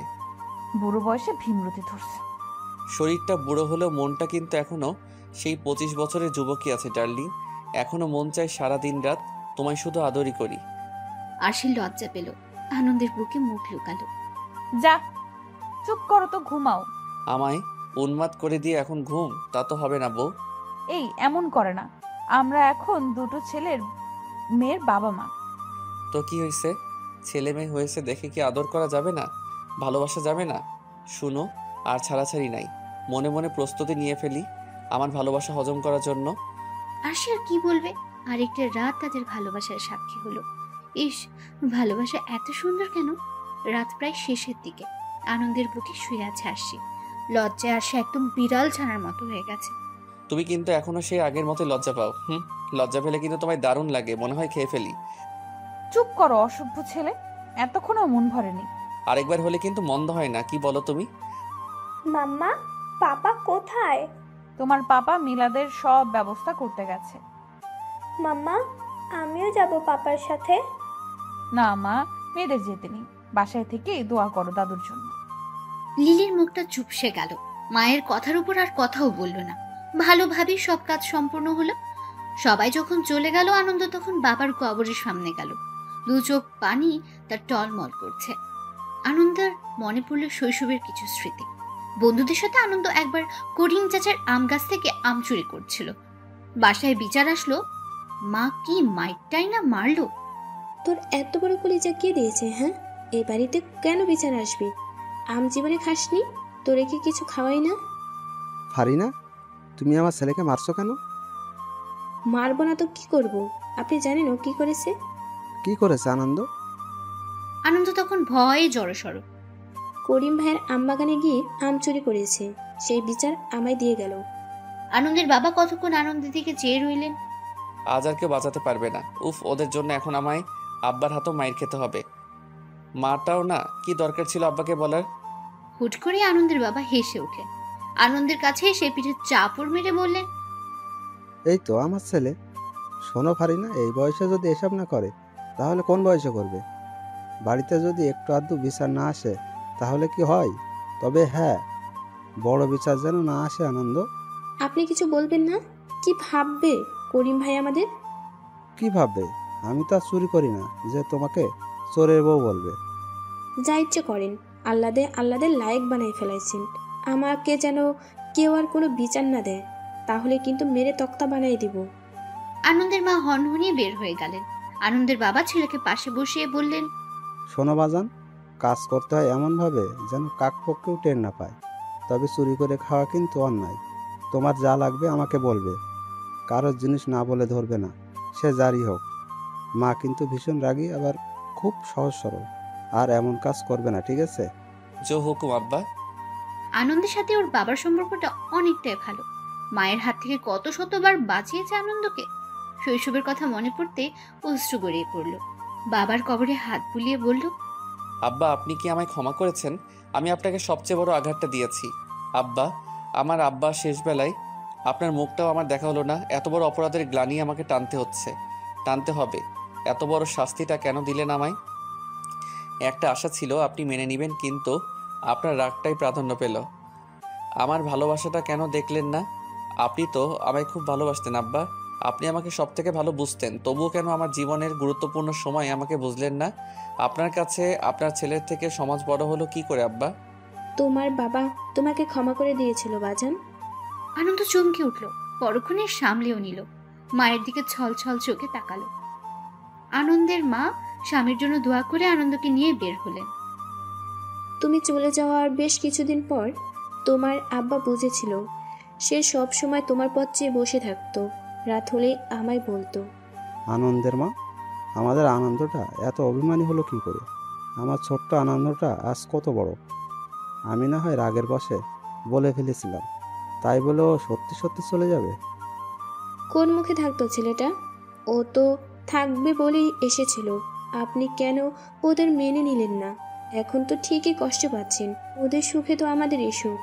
বুড়ো বয়সে ভীমরতি ধরছে। শরীরটা বুড়ো হলেও মনটা কিন্তু এখনো সেই 25 বছরের যুবকই আছে ডার্লিং। এখনো মন চাই সারা দিন রাত তোমায় শুধু আদরই করি। আরশি লজ্জা পেল, আনন্দের বুকে মুখ লুকালো। যা, চুপ করো তো, ঘুমাও। আমায় উন্মাদ করে দিয়ে এখন ঘুম? তা তো হবে না বউ। এই এমন করে না, আমরা এখন দুটো ছেলের মেয়ের বাবা মা। তো কি হয়েছে? ছেলে মেয়ে হয়েছে দেখে কি আদর করা যাবে না? ভালোবাসা যাবে না? শুনো, আর ছাড়াছাড়ি নাই। মনে মনে প্রস্তুতি নিয়ে ফেলি আমার ভালোবাসা হজম করার জন্য। আরশি আর কি বলবে? আরেকটা রাত তাদের ভালোবাসার সাক্ষী হলো। ইস, ভালোবাসা এত সুন্দর কেন? রাত প্রায় শেষের দিকে। আনন্দের বুকে শুয়ে আছে আরশি। লজ্জায় আরশি একদম বিড়াল ছানার মতো হয়ে গেছে। তুমি কিন্তু এখনো সেই আগের মতো লজ্জা পাও। লজ্জা পেলে কিন্তু তোমায় দারুণ লাগে, মনে হয় খেয়ে ফেলি। চুপ করো অসভ্য ছেলে, এতক্ষণও মন ভরেনি। আরেকবার হলে কিন্তু মন্দ হয় না, কি বলো তুমি? মাম্মা, পাপা কোথায়? তোমার পাপা মিলাদের সব ব্যবস্থা করতে গেছে। মাম্মা, আমিও যাব পাপার সাথে। না মা, মেয়েদের যেতে নেই, বাসায় থেকে দোয়া করো দাদুর জন্য। লিলির মুখটা চুপসে গেল। মায়ের কথার উপর আর কথাও বলল না। ভালোভাবেই সব কাজ সম্পূর্ণ হলো। সবাই যখন চলে গেল, আনন্দ তখন বাবার কবরের সামনে গেল। দু চোখ পানি তার টলমল করছে। আনন্দের মনে পড়ল শৈশবের কিছু স্মৃতি। বন্ধুদের সাথে আনন্দ একবার করিম চাচার আম গাছ থেকে আম চুরি করছিল। বাসায় বিচার আসলো, মা কি মাইরটাই না মারলো। তোর এত বড় কলিজা কে দিয়েছে? হ্যাঁ, এই বাড়িতে কেন বিচার আসবি? আম জীবনে খাসনি? তোরে কি কিছু খাওয়াই না? ফারিনা, তুমি আমার ছেলেকে মারছো কেন? মারবো না তো কি করব? আপনি জানেন ও কি করেছে? কি করেছে আনন্দ? আনন্দ তখন ভয়ে জড়সড়। করিম ভাইয়ের আম বাগানে গিয়ে আম চুরি করেছে, সেই বিচার আমায় দিয়ে গেল। আনন্দের বাবা কতক্ষণ আনন্দের দিকে চেয়ে রইলেন। আজ আর কেউ বাঁচাতে পারবে না। উফ, ওদের জন্য এখন আমায় আব্বার হাতেও মাইর খেতে হবে। মাটাও না, কি দরকার ছিল আব্বাকে বলার? হুট করে আনন্দের বাবা হেসে উঠলেন। আনন্দের কাছে এসে পিঠে চাপড় মেরে বললেন, এই তো আমার ছেলে। শোনো ফারিনা, এই বয়সে যদি এসব না করে তাহলে কোন বয়সে করবে? বাড়িতে যদি একটু আধটু বিচার না আসে তাহলে কি হয়? তবে হ্যাঁ, বড় বিচার যেন না আসে আনন্দ। আপনি কিছু বলবেন না? কি ভাববে করিম ভাই আমাদের? কি ভাববে? আমি তো আর চুরি করি না যে তোমাকে চোরের বউ বলবে। যা ইচ্ছে করেন, আল্লাদের লায়েক বানাই ফেলাইছেন। আমাকে যেন কেউ আর কোনো বিচার না দেয়, তাহলে কিন্তু মেরে তক্তা বানাই দিব। আনন্দের মা হনহনিয়ে বের হয়ে গেলেন। আনন্দের বাবা ছেলেকে পাশে বসিয়ে বললেন, শোনো বাজান, কাজ করতে হয় এমনভাবে যেন কাকপক্ষেও টের না পায়। তবে চুরি করে খাওয়া কিন্তু অন্যায়। তোমার যা লাগবে আমাকে বলবে, কারোর জিনিস না বলে ধরবে না, সে যারই হোক। মা কিন্তু ভীষণ রাগী, আবার খুব সহজ সরল, আর এমন কাজ করবে না, ঠিক আছে? জো হুকুম আব্বা। আনন্দের সাথে ওর বাবার সম্পর্কটা অনেকটাই ভালো। মায়ের হাত থেকে কত শতবার বাঁচিয়েছে আনন্দকে। শৈশবের কথা মনে পড়তে অশ্রু গড়িয়ে পড়ল। বাবার কবরে হাত বুলিয়ে বলল, আব্বা, আপনি কি আমায় ক্ষমা করেছেন? আমি আপনাকে সবচেয়ে বড় আঘাতটা দিয়েছি। আব্বা, আমার আব্বা শেষ বেলায় আপনার মুখটাও আমার দেখা হলো না। এত বড় অপরাধের গ্লানি আমাকে টানতে হবে। এত বড় শাস্তিটা কেন দিলেন আমায়? একটা আশা ছিল আপনি মেনে নেবেন, কিন্তু আপনার রাগটাই প্রাধান্য পেল। আমার ভালোবাসাটা কেন দেখলেন না? আপনি তো আমায় খুব ভালোবাসতেন আব্বা। আপনি আমাকে সব থেকে ভালো বুঝতেন, তবুও কেন আমার জীবনের গুরুত্বপূর্ণ সময় আমাকে বুঝলেন না? আপনার কাছে আপনার ছেলের থেকে সমাজ বড় হলো কি করে আব্বা? তোমার বাবা তোমাকে ক্ষমা করে দিয়েছিল বাজান। আনন্দ চমকে উঠল, পরক্ষণে সামলেও নিল, মায়ের দিকে ছল ছল চোখে তাকালো। আনন্দের মা স্বামীর জন্য দোয়া করে আনন্দকে নিয়ে বের হলেন। তুমি চলে যাওয়ার বেশ কিছুদিন পর তোমার আব্বা বুঝেছিল। সে সব সময় তোমার পথ চেয়ে বসে থাকতো। রাত হলে আমায় বলতো, আনন্দের মা, আমাদের আনন্দটা এত অভিমানী হলো কি করে? আমার ছোট্ট আনন্দটা আজ কত বড়। আমি না হয় রাগের বশে বলে ফেলেছিলাম, তাই বলে ও সত্যি সত্যি চলে যাবে? কোন মুখে থাকতো ছেলেটা? ও তো থাকবে বলেই এসেছিল। আপনি কেন ওদের মেনে নিলেন না? এখন তো ঠিকই কষ্ট পাচ্ছেন। ওদের সুখে তো আমাদেরই সুখ।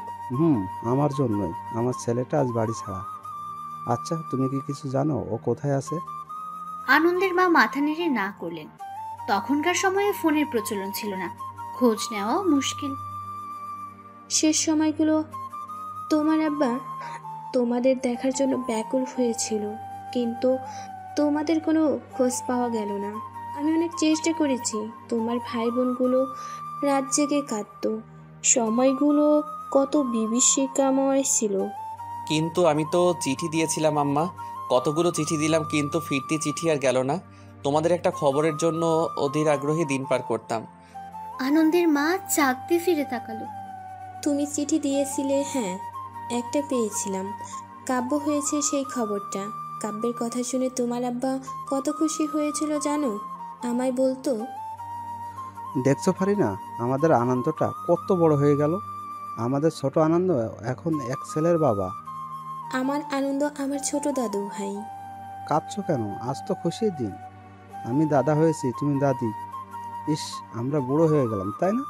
আমার জন্যই আমার ছেলেটা আজ বাড়ি ছাড়া। আচ্ছা, তুমি কি কিছু জানো ও কোথায় আছে? আনন্দের মা মাথা নেড়ে না করলেন। তখনকার সময়ে ফোনের প্রচলন ছিল না, খোঁজ নেওয়াও মুশকিল। শেষ সময়গুলো তোমার আব্বা তোমাদের দেখার জন্য ব্যাকুল হয়েছিল, কিন্তু তোমাদের কোনো খোঁজ পাওয়া গেল না। আমি অনেক চেষ্টা করেছি। তোমার ভাই বোনগুলো রাত জেগে কাঁদতো। সময়গুলো কত বিভীষিকাময় ছিল। কিন্তু আমি তো চিঠি দিয়েছিলাম আম্মা, কতগুলো চিঠি দিলাম, কিন্তু ফিরতি চিঠি আর গেল না। তোমাদের একটা খবরের জন্য অধীর আগ্রহী দিন পার করতাম। আনন্দের মা চাকতে ফিরে তাকালো। তুমি চিঠি দিয়েছিলে, হ্যাঁ, একটা পেয়েছিলাম। কাব্য হয়েছে সেই খবরটা। কাব্যের কথা শুনে তোমার আব্বা কত খুশি হয়েছিল জানো? আমায় বলতো, দেখছো ফারিনা, আমাদের আনন্দটা কত বড় হয়ে গেল। আমাদের ছোট আনন্দ এখন এক ছেলের বাবা। আমার আনন্দ আমার ছোট দাদু ভাই। কাঁদছো কেন? আজ তো খুশির দিন। আমি দাদা হয়েছি, তুমি দাদি। ইস, আমরা বুড়ো হয়ে গেলাম, তাই না?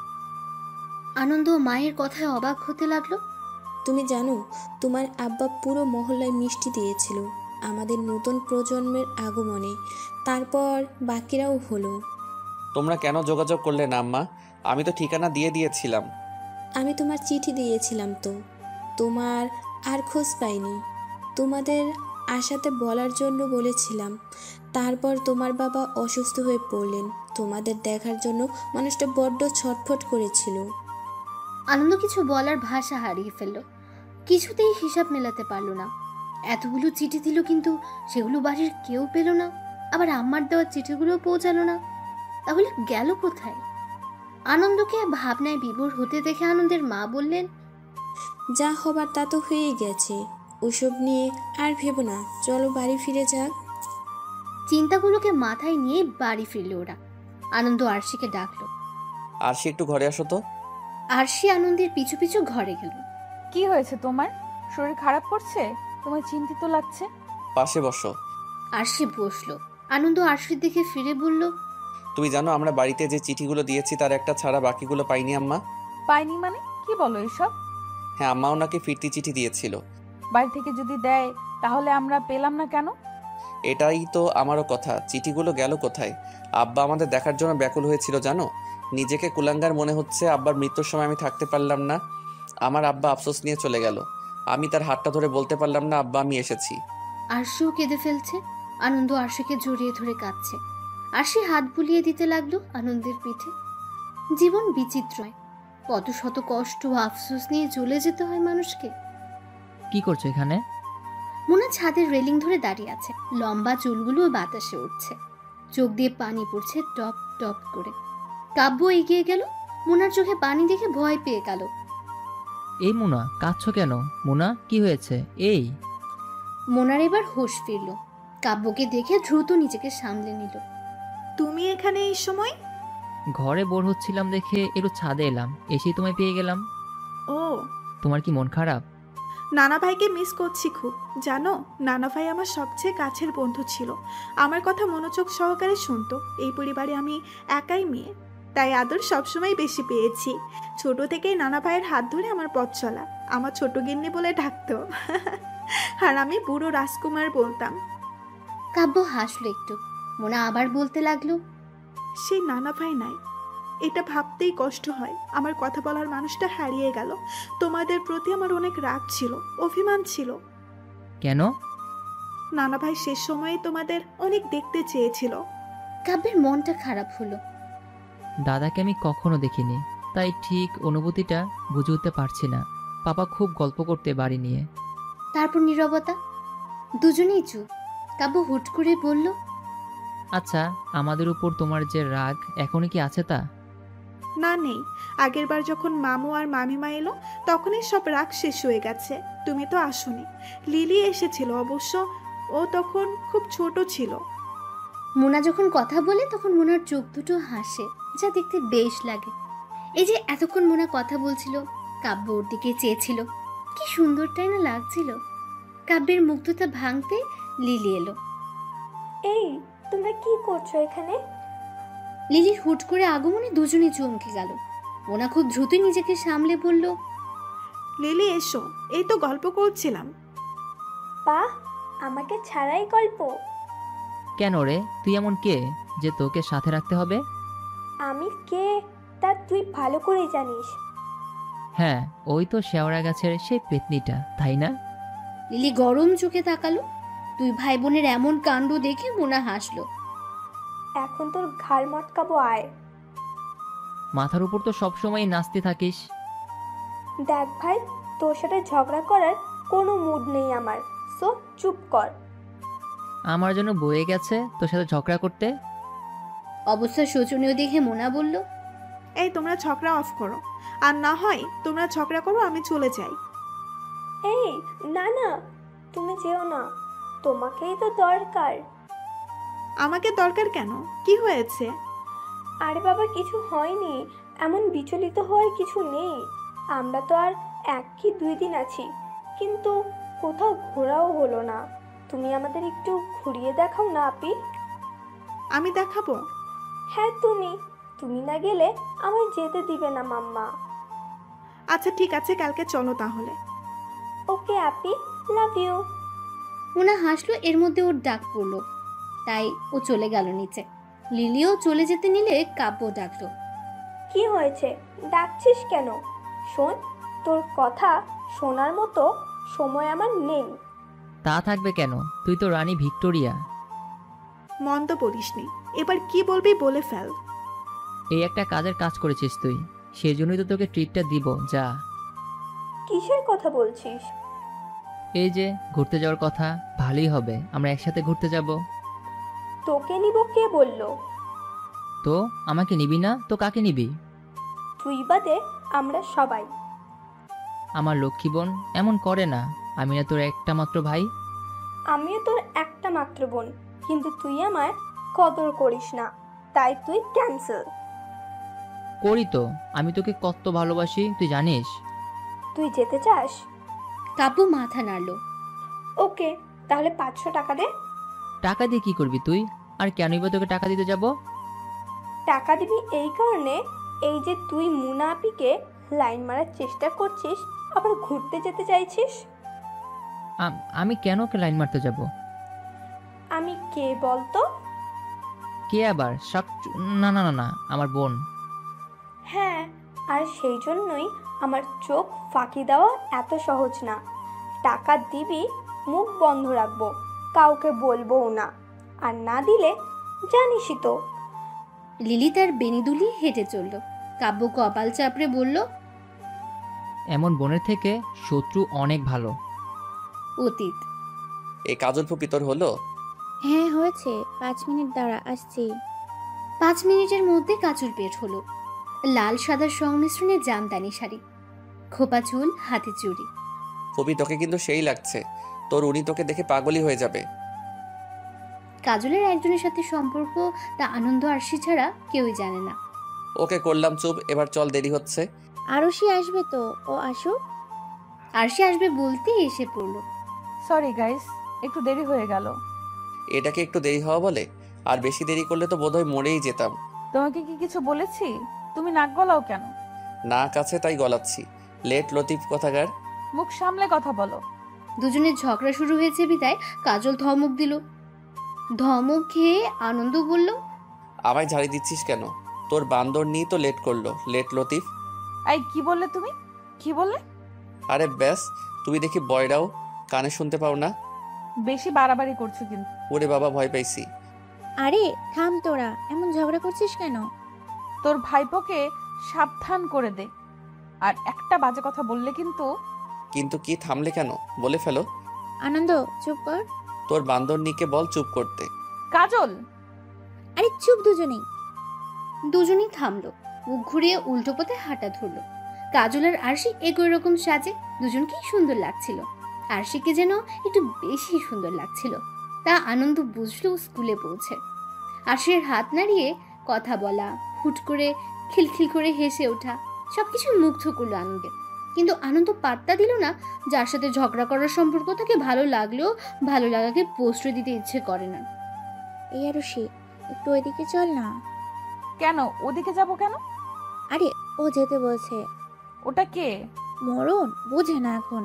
আনন্দ মায়ের কথায় অবাক হতে লাগলো। তুমি জানো, তোমার আব্বা পুরো মহল্লায় মিষ্টি দিয়েছিল আমাদের নতুন প্রজন্মের আগমনে। তারপর বাকিরাও হলো। তোমরা কেন যোগাযোগ করলে না আম্মা? আমি তো ঠিকানা দিয়ে দিয়েছিলাম। আমি তোমার চিঠি দিয়েছিলাম তো, তোমার আর খোঁজ পাইনি। তোমাদের আশাতে বলার জন্য বলেছিলাম। তারপর তোমার বাবা অসুস্থ হয়ে পড়লেন। তোমাদের দেখার জন্য মানুষটা বড্ড ছটফট করেছিল। আনন্দ কিছু বলার ভাষা হারিয়ে ফেলল। কিছুতেই হিসাব মেলাতে পারল না। এতগুলো চিঠি দিল, কিন্তু সেগুলো বাড়ির কেউ পেল না। আবার আম্মার দেওয়ার চিঠিগুলো পৌঁছালো না। তাহলে গেল কোথায়? আনন্দকে ভাবনায় বিভোর হতে দেখে আনন্দের মা বললেন, যা হবার তা তো হয়ে গেছে। ওসব নিয়ে আর ভেবো না, চলো বাড়ি ফিরে যাক। চিন্তাগুলোকে মাথায় নিয়ে বাড়ি ফিরল ওরা। আনন্দ আরশিকে ডাকলো। আরশি, একটু ঘরে আসো তো। আরশি আনন্দের পিছু পিছু ঘরে গেল। কি হয়েছে তোমার? শরীর খারাপ করছে? তোমার চিন্তিত লাগছে। পাশে বসো। আরশি বসলো। আনন্দ আরশির দিকে ফিরে বলল, তুমি জানো আমরা বাড়িতে যে চিঠিগুলো দিয়েছি তার একটা ছাড়া বাকিগুলো পাইনি আম্মা। পাইনি মানে? কি বলো এসব? হ্যাঁ, আম্মা ওনাকে ফিরতি চিঠি দিয়েছিল। বাড়ি থেকে যদি দেয় তাহলে আমরা পেলাম না কেন? এটাই তো আমারও কথা, চিঠিগুলো গেল কোথায়? আব্বা আমাদের দেখার জন্য ব্যাকুল হয়েছিল জানো। নিজেকে কুলাঙ্গার মনে হচ্ছে। আব্বার মৃত্যুর সময় আমি থাকতে পারলাম না। আমার আব্বা আফসোস নিয়ে চলে গেল। আমি তার হাতটা ধরে বলতে পারলাম না, আব্বা আমি এসেছি। আরশিও কেঁদে ফেলছে। আনন্দ আরশিকে জড়িয়ে ধরে কাঁদছে। আরশি হাত বুলিয়ে দিতে লাগলো আনন্দের পিঠে। জীবন বিচিত্র, কত শত কষ্ট ও আফসোস নিয়ে চলে যেতে হয় মানুষকে। কি করছো এখানে? মোনা ছাদের রেলিং ধরে দাঁড়িয়ে আছে। লম্বা চুলগুলো বাতাসে উঠছে, চোখ দিয়ে পানি পড়ছে টপ টপ করে। কাব্য এগিয়ে গেল। মোনার চোখে পানি দেখে ভয় পেয়ে গেল। এই মুনা, কাঁদছো কেন? মুনা, কি হয়েছে? এই মোনার এবার হোশ ফিরল। কাব্যকে দেখে দ্রুত নিজেকে সামলে নিল। তুমি এখানে এই সময়? ঘরে বোর হচ্ছিলাম দেখে একটু ছাদে এলাম, এসেই তোমায় পেয়ে গেলাম। ও, তোমার কি মন খারাপ? নানা ভাইকে মিস করছি খুব। জানো, নানা ভাই আমার সবচেয়ে কাছের বন্ধু ছিল। আমার কথা মনোযোগ সহকারে শুনতো। এই পরিবারে আমি একাই মেয়ে, তাই আদর সবসময় বেশি পেয়েছি। ছোট থেকেই নানা ভাইয়ের হাত ধরে আমার পথ চলা। আমার ছোট গিন্নি বলে ডাকতো। আর আমি বুড়ো রাজকুমার বলতাম। কাব্য হাসলো একটু। মোনা আবার বলতে লাগলো, সেই নানা ভাই নাই, এটা ভাবতেই কষ্ট হয়। আমার কথা বলার মানুষটা হারিয়ে গেল। তোমাদের প্রতি আমার অনেক রাগ ছিল, অভিমান ছিল। কেন? নানা ভাই শেষ সময়ে তোমাদের অনেক দেখতে চেয়েছিল। কাব্যের মনটা খারাপ হলো। দাদাকে আমি কখনো দেখিনি, তাই ঠিক অনুভূতিটা বুঝে উঠতে পারছি না। পাপা খুব গল্প করতে বাড়ি নিয়ে। তারপর নীরবতা, দুজনেই চুপ। কাব্য হুট করে বলল, আচ্ছা, আমাদের উপর তোমার যে রাগ এখনই কি আছে তা? না, নেই। আগের বার যখন মামু আর মামিমা এলো তখনই সব রাগ শেষ হয়ে গেছে। তুমি তো আসোনি। লিলি এসেছিল অবশ্য, ও তখন খুব ছোট ছিল। মোনা যখন কথা বলে তখন মোনার চোখ দুটো হাসে, যা দেখতে বেশ লাগে। এই যে এতক্ষণ মোনা কথা বলছিল, কাব্য ওর দিকে চেয়েছিল, কি সুন্দরটাই না লাগছিল। কাব্যের মুগ্ধতা ভাঙতে লিলি এলো। এই, তোমরা কি করছো এখানে? লিলির হুট করে আগমনে দুজনে চমকে গেল। মোনা খুব দ্রুতই নিজেকে সামলে বলল, লিলি এসো, এই তো গল্প করছিলাম। বাহ, আমাকে ছাড়াই গল্প? কেন রে, তুই এমন কে যে তোকে সাথে রাখতে হবে? আমি কে তা তুই ভালো করেই জানিস। হ্যাঁ, ওই তো শেওড়া গাছের সেই পেতনিটা, তাই না? লিলি গরম চোখে তাকালো। দুই ভাই বোনের এমন কাণ্ড দেখে মোনা হাসলো। এখন তোর ঘাড় মটকাবো, আয়। মাথার উপর তো সবসময় নাচতে থাকিস। দেখ ভাই, তোর সাথে ঝগড়া করার কোনো মুড নেই আমার, সো চুপ কর। আমার জন্য বয়ে গেছে তোর সাথে ঝগড়া করতে। অবস্থা শোচনীয় দেখে মোনা বলল, এই, তোমরা ঝগড়া অফ করো, আর না হয় তোমরা ঝগড়া করো, আমি চলে যাই। এই, না না, তুমি যেও না, তোমাকেই তো দরকার। আমাকে দরকার কেন? কি হয়েছে? আরে বাবা, কিছু হয়নি, এমন বিচলিত হওয়ার কিছু নেই। আমরা তো আর 1 কি 2 দিন আছি, কিন্তু কোথাও ঘোরাও হলো না। তুমি আমাদের একটু ঘুরিয়ে দেখাও না আপি। আমি দেখাবো? হ্যাঁ, তুমি না গেলে আমায় যেতে দিবে না মাম্মা। আচ্ছা ঠিক আছে, কালকে চলো তাহলে। ওকে আপি, লাভ ইউ। মোনা হাসলো। এর মধ্যে ওর ডাক পড়লো, তাই ও চলে গেল নিচে। লিলিও চলে যেতে নিলে কাব্য ডাকলো, কি হয়েছে, ডাকছিস কেন? শোন, তোর কথা শোনার মতো সময় আমার নেই। তা থাকবে কেন, তুই তো রানী ভিক্টোরিয়া। মন্দ বলিসনি, এবার কি বলবি বলে ফেল। এই একটা কাজের কাজ করেছিস তুই, সেই জন্যই তো তোকে ট্রিটটা দিব। যা। কিসের কথা বলছিস? এই যে ঘুরতে যাওয়ার কথা, ভালোই হবে, আমরা একসাথে ঘুরতে যাব। তোকে নিব কে বললো? তো আমাকে নিবি না তো কাকে নিবি? তুই বাদে আমরা সবাই। আমার লক্ষ্মী বোন এমন করে না, আমি না তোর একটা মাত্র ভাই। আমিও তোর একটা মাত্র বোন, কিন্তু তুই আমার কদর করিস না, তাই তুই ক্যান্সেল। করি তো, আমি তোকে কত ভালোবাসি তুই জানিস। তুই যেতে চাস? কাব্য মাথা নাড়লো। ওকে, তাহলে 500 টাকা দে। টাকা দিয়ে কি করবি তুই? আর কেনই বা তোকে টাকা দিতে যাব? টাকা দিবি এই কারণে, এই যে তুই মুনা আপিকে লাইন মারার চেষ্টা করছিস, আবার ঘুরতে যেতে চাইছিস। আমি কেন ওকে লাইন মারতে যাব? আমি কে বলতো? কে আবার? না না না না, আমার বোন। হ্যাঁ, আর সেই জন্যই আমার চোখ ফাঁকি দেওয়া এত সহজ না। টাকা দিবি, মুখ বন্ধ রাখবো, কাউকে বলবোও না, আর না দিলে জানিসই তো। লিলি তার বেনি দুলিয়ে হেঁটে চলল। কাব্য কপাল চাপড়ে বলল, এমন বোনের থেকে শত্রু অনেক ভালো। অতীত। এই কাজল ফুপি তোর হলো? হ্যাঁ হয়েছে, 5 মিনিট দাঁড়া, আসছি। 5 মিনিটের মধ্যে কাচুর পেট হলো। লাল সাদার সংমিশ্রণে জামদানি শাড়ি, খোপা চুল, হাতে চুড়ি। ফুপি তোকে কিন্তু সেই লাগছে, তোর উনি তোকে দেখে পাগলই হয়ে যাবে। কাজলের একজনের সাথে সম্পর্ক তা আনন্দ আরশি ছাড়া কেউই জানে না। ওকে করলাম চুপ, এবার চল, দেরি হচ্ছে। আরশি আসবে তো, ও আসুক। আরশি আসবে বলতেই এসে পড়লো। সরি গাইস, একটু দেরি হয়ে গেল। এটাকে একটু দেরি হওয়া বলে? আর বেশি দেরি করলে তো বোধহয় মরেই যেতাম। তোমাকে কি কিছু বলেছি? তুমি নাক গলাও কেন? না কাছে তাই গলাচ্ছি। লেট লতিফ কথাকার। মুখ সামলে কথা বলো। দুজনের ঝগড়া শুরু হয়েছে বিদায় কাজল ধমক দিল। ধমক খেয়ে আনন্দ বলল, আমায় ঝাড়ি দিচ্ছিস কেন? তোর বান্দর নিয়ে তো লেট করলো, লেট লতিফ। এই কি বললে তুমি? কি বললে? আরে ব্যাস, তুমি দেখি বয়রাও কানে শুনতে পাও না। বেশি বাড়াবাড়ি করছো কিন্তু। ওরে বাবা, ভয় পাইছি। আরে থাম তোরা, এমন ঝগড়া করছিস কেন? তোর ভাইপোকে সাবধান করে দে, আর একটা বাজে কথা বললে কিন্তু। কিন্তু কি, থামলে কেন? বলে ফেলো। আনন্দ চুপ কর। তোর বান্দর নিকে বল চুপ করতে। কাজল! আরে চুপ দুজনেই। দুজনেই থামলো, মুখ ঘুরিয়ে উল্টো পথে হাঁটা ধরলো। কাজল আর আরশি একই রকম সাজে, দুজনকেই সুন্দর লাগছিল। আরশিকে যেন একটু বেশি সুন্দর লাগছিল। তা আনন্দ বুঝলো স্কুলে পৌঁছে। আরশির হাত নাড়িয়ে কথা বলা, হুট করে খিলখিল করে হেসে ওঠা, সবকিছু মুগ্ধ করলো আনন্দে। কিন্তু আনন্দ পাত্তা দিল না। যার সাথে ঝগড়া করার সম্পর্ক তাকে ভালো লাগলেও ভালো লাগাকে প্রশ্রয় দিতে ইচ্ছে করে না। এই আরুষি, একটু ওইদিকে চল না। কেন ওদিকে যাব কেন? আরে ও যেতে বলছে। ওটা কে? মরণ বোঝে না এখন।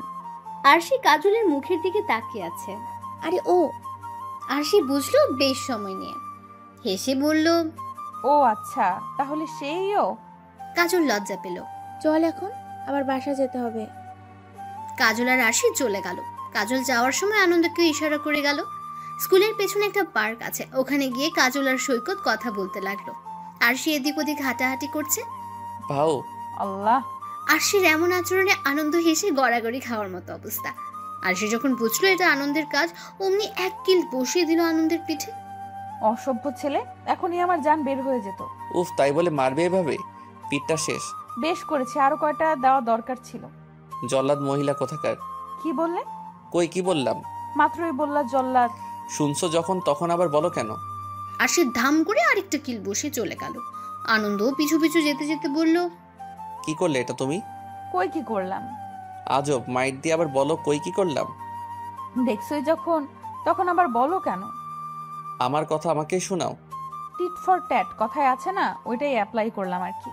আরশি কাজলের মুখের দিকে তাকিয়ে আছে। আরে ও। আরশি বুঝলো বেশ সময় নিয়ে, হেসে বলল, ও আচ্ছা, তাহলে সেইও। কাজল লজ্জা পেল। চল এখন, আবার বাসা যেতে হবে। কাজল আর আরশি চলে গেল। কাজল যাওয়ার সময় আনন্দকে ইশারা করে গেল। স্কুলের পেছনে একটা পার্ক আছে, ওখানে গিয়ে কাজল আর সৈকত কথা বলতে লাগলো। আরশি এদিক ওদিক হাঁটাহাঁটি করছে। ভাও আল্লাহ! আরশির এমন আচরণে আনন্দ হেসে গড়াগড়ি খাওয়ার মতো অবস্থা। আরশি যখন বুঝলো এটা আনন্দের কাজ, অমনি এক কিল বসিয়ে দিল আনন্দের পিঠে। অসভ্য ছেলে, এখনই আমার জান বের হয়ে যেত। উফ, তাই বলে মারবে এভাবে? পিঠটা শেষ। বেশ করেছে, আরো কয়টা দেওয়া দরকার ছিল। জল্লাদ মহিলা কোথাকার। কি বললে? কই কি বললাম? মাত্রই বললা জল্লাদ। শুনছো যখন তখন আবার বলো কেন? আরশি ধাম করে আরেকটা কিল বসে চলে গেল। আনন্দ পিছু পিছু যেতে যেতে বলল, কি করলে এটা তুমি? কই কি করলাম? আজব, মাইট দিয়ে আবার বলো কই কি করলাম। দেখছই যখন, তখন আবার বলো কেন? আমার কথা আমাকেই শোনাও। টিট ফর ট্যাট কথায় আছে না, ওইটাই অ্যাপ্লাই করলাম আর কি।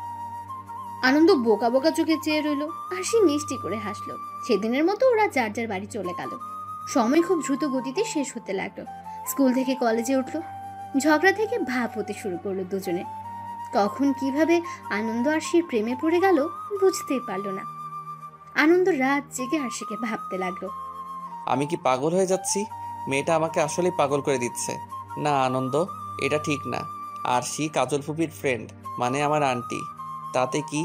আনন্দ বোকা বোকা চোখে চেয়ে রইল। আরশি মিষ্টি করে হাসলো। সেদিনের মতো ওরা যার যার বাড়ি চলে গেল। সময় খুব দ্রুত গতিতে শেষ হতে লাগলো। স্কুল থেকে কলেজে উঠলো। ঝগড়া থেকে ভাব হতে শুরু করলো দুজনে। কখন কিভাবে আনন্দ আরশির প্রেমে পড়ে গেল বুঝতেই পারলো না। আনন্দ রাত জেগে আরশিকে ভাবতে লাগলো। আমি কি পাগল হয়ে যাচ্ছি? মেয়েটা আমাকে আসলেই পাগল করে দিচ্ছে। না আনন্দ, এটা ঠিক না। আরশি কাজল ফুপির ফ্রেন্ড, মানে আমার আন্টি। তাতে কি,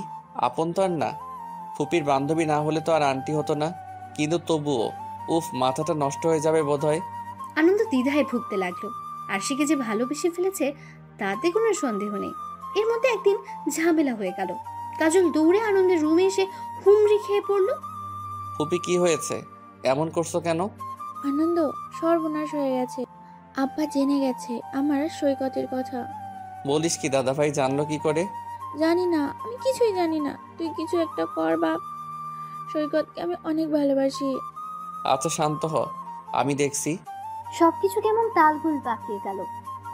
আপন তো আর না। ফুপির বান্ধবী না হলে তো আর আন্টি হতো না। কিন্তু তবুও, উফ, মাথাটা নষ্ট হয়ে যাবে বোধহয়। আনন্দ দ্বিধায় ভুগতে লাগলো। আরশিকে যে ভালোবেসে ফেলেছে তাতে কোনো সন্দেহ নেই। এর মধ্যে একদিন ঝামেলা হয়ে গেল। কাজল দৌড়ে আনন্দের রুমে এসে হুমড়ি খেয়ে পড়লো। ফুপি কি হয়েছে? এমন করছো কেন? আনন্দ, সর্বনাশ হয়ে গেছে। আব্বা জেনে গেছে আমার সৈকতের কথা। বলিস কি, দাদা ভাই জানলো কি করে? জানি না, আমি কিছুই জানি না। তুই কিছু একটা কর বাপ। সৈকতকে আমি অনেক ভালোবাসি। আচ্ছা শান্ত হ, আমি দেখছি। সবকিছু কেমন তালগোল পাকিয়ে গেল।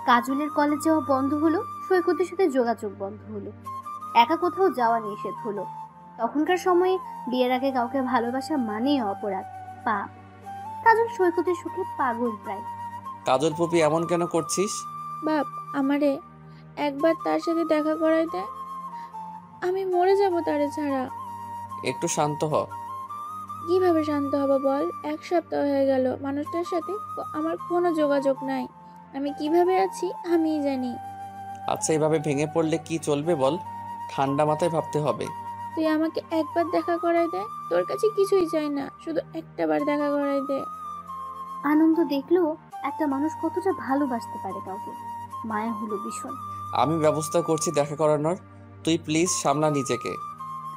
কাজলের কলেজ যাওয়া বন্ধ হলো, সৈকতের সাথে যোগাযোগ বন্ধ হলো, একা কোথাও যাওয়া নিষেধ হলো। তখনকার সময়ে বিয়ের আগে কাউকে ভালোবাসা মানেই অপরাধ, পাপ। কাজল সৈকতের সুখে পাগল প্রায়। কাজল ফুপি এমন কেন করছিস? বাপ, আমারে একবার তার সাথে দেখা করাই দে। আমি মরে যাব তারে ছাড়া। একটু শান্ত হ। কিভাবে শান্ত হব বল? 1 সপ্তাহ হয়ে গেল মানুষটার সাথে আমার কোনো যোগাযোগ নাই। আমি কিভাবে আছি আমিই জানি। আচ্ছা, এভাবে ভেঙে পড়লে কি চলবে বল? ঠান্ডা মাথায় ভাবতে হবে। তুই আমাকে একবার দেখা করাই দে। তোর কাছে কিছুই চাই না, শুধু একটাবার দেখা করাই দে। আনন্দ দেখলো একটা মানুষ কতটা ভালোবাসতে পারে কাউকে। মায়া হলো ভীষণ। আমি ব্যবস্থা করছি দেখা করানোর, তুই প্লিজ সামলা নিজেকে।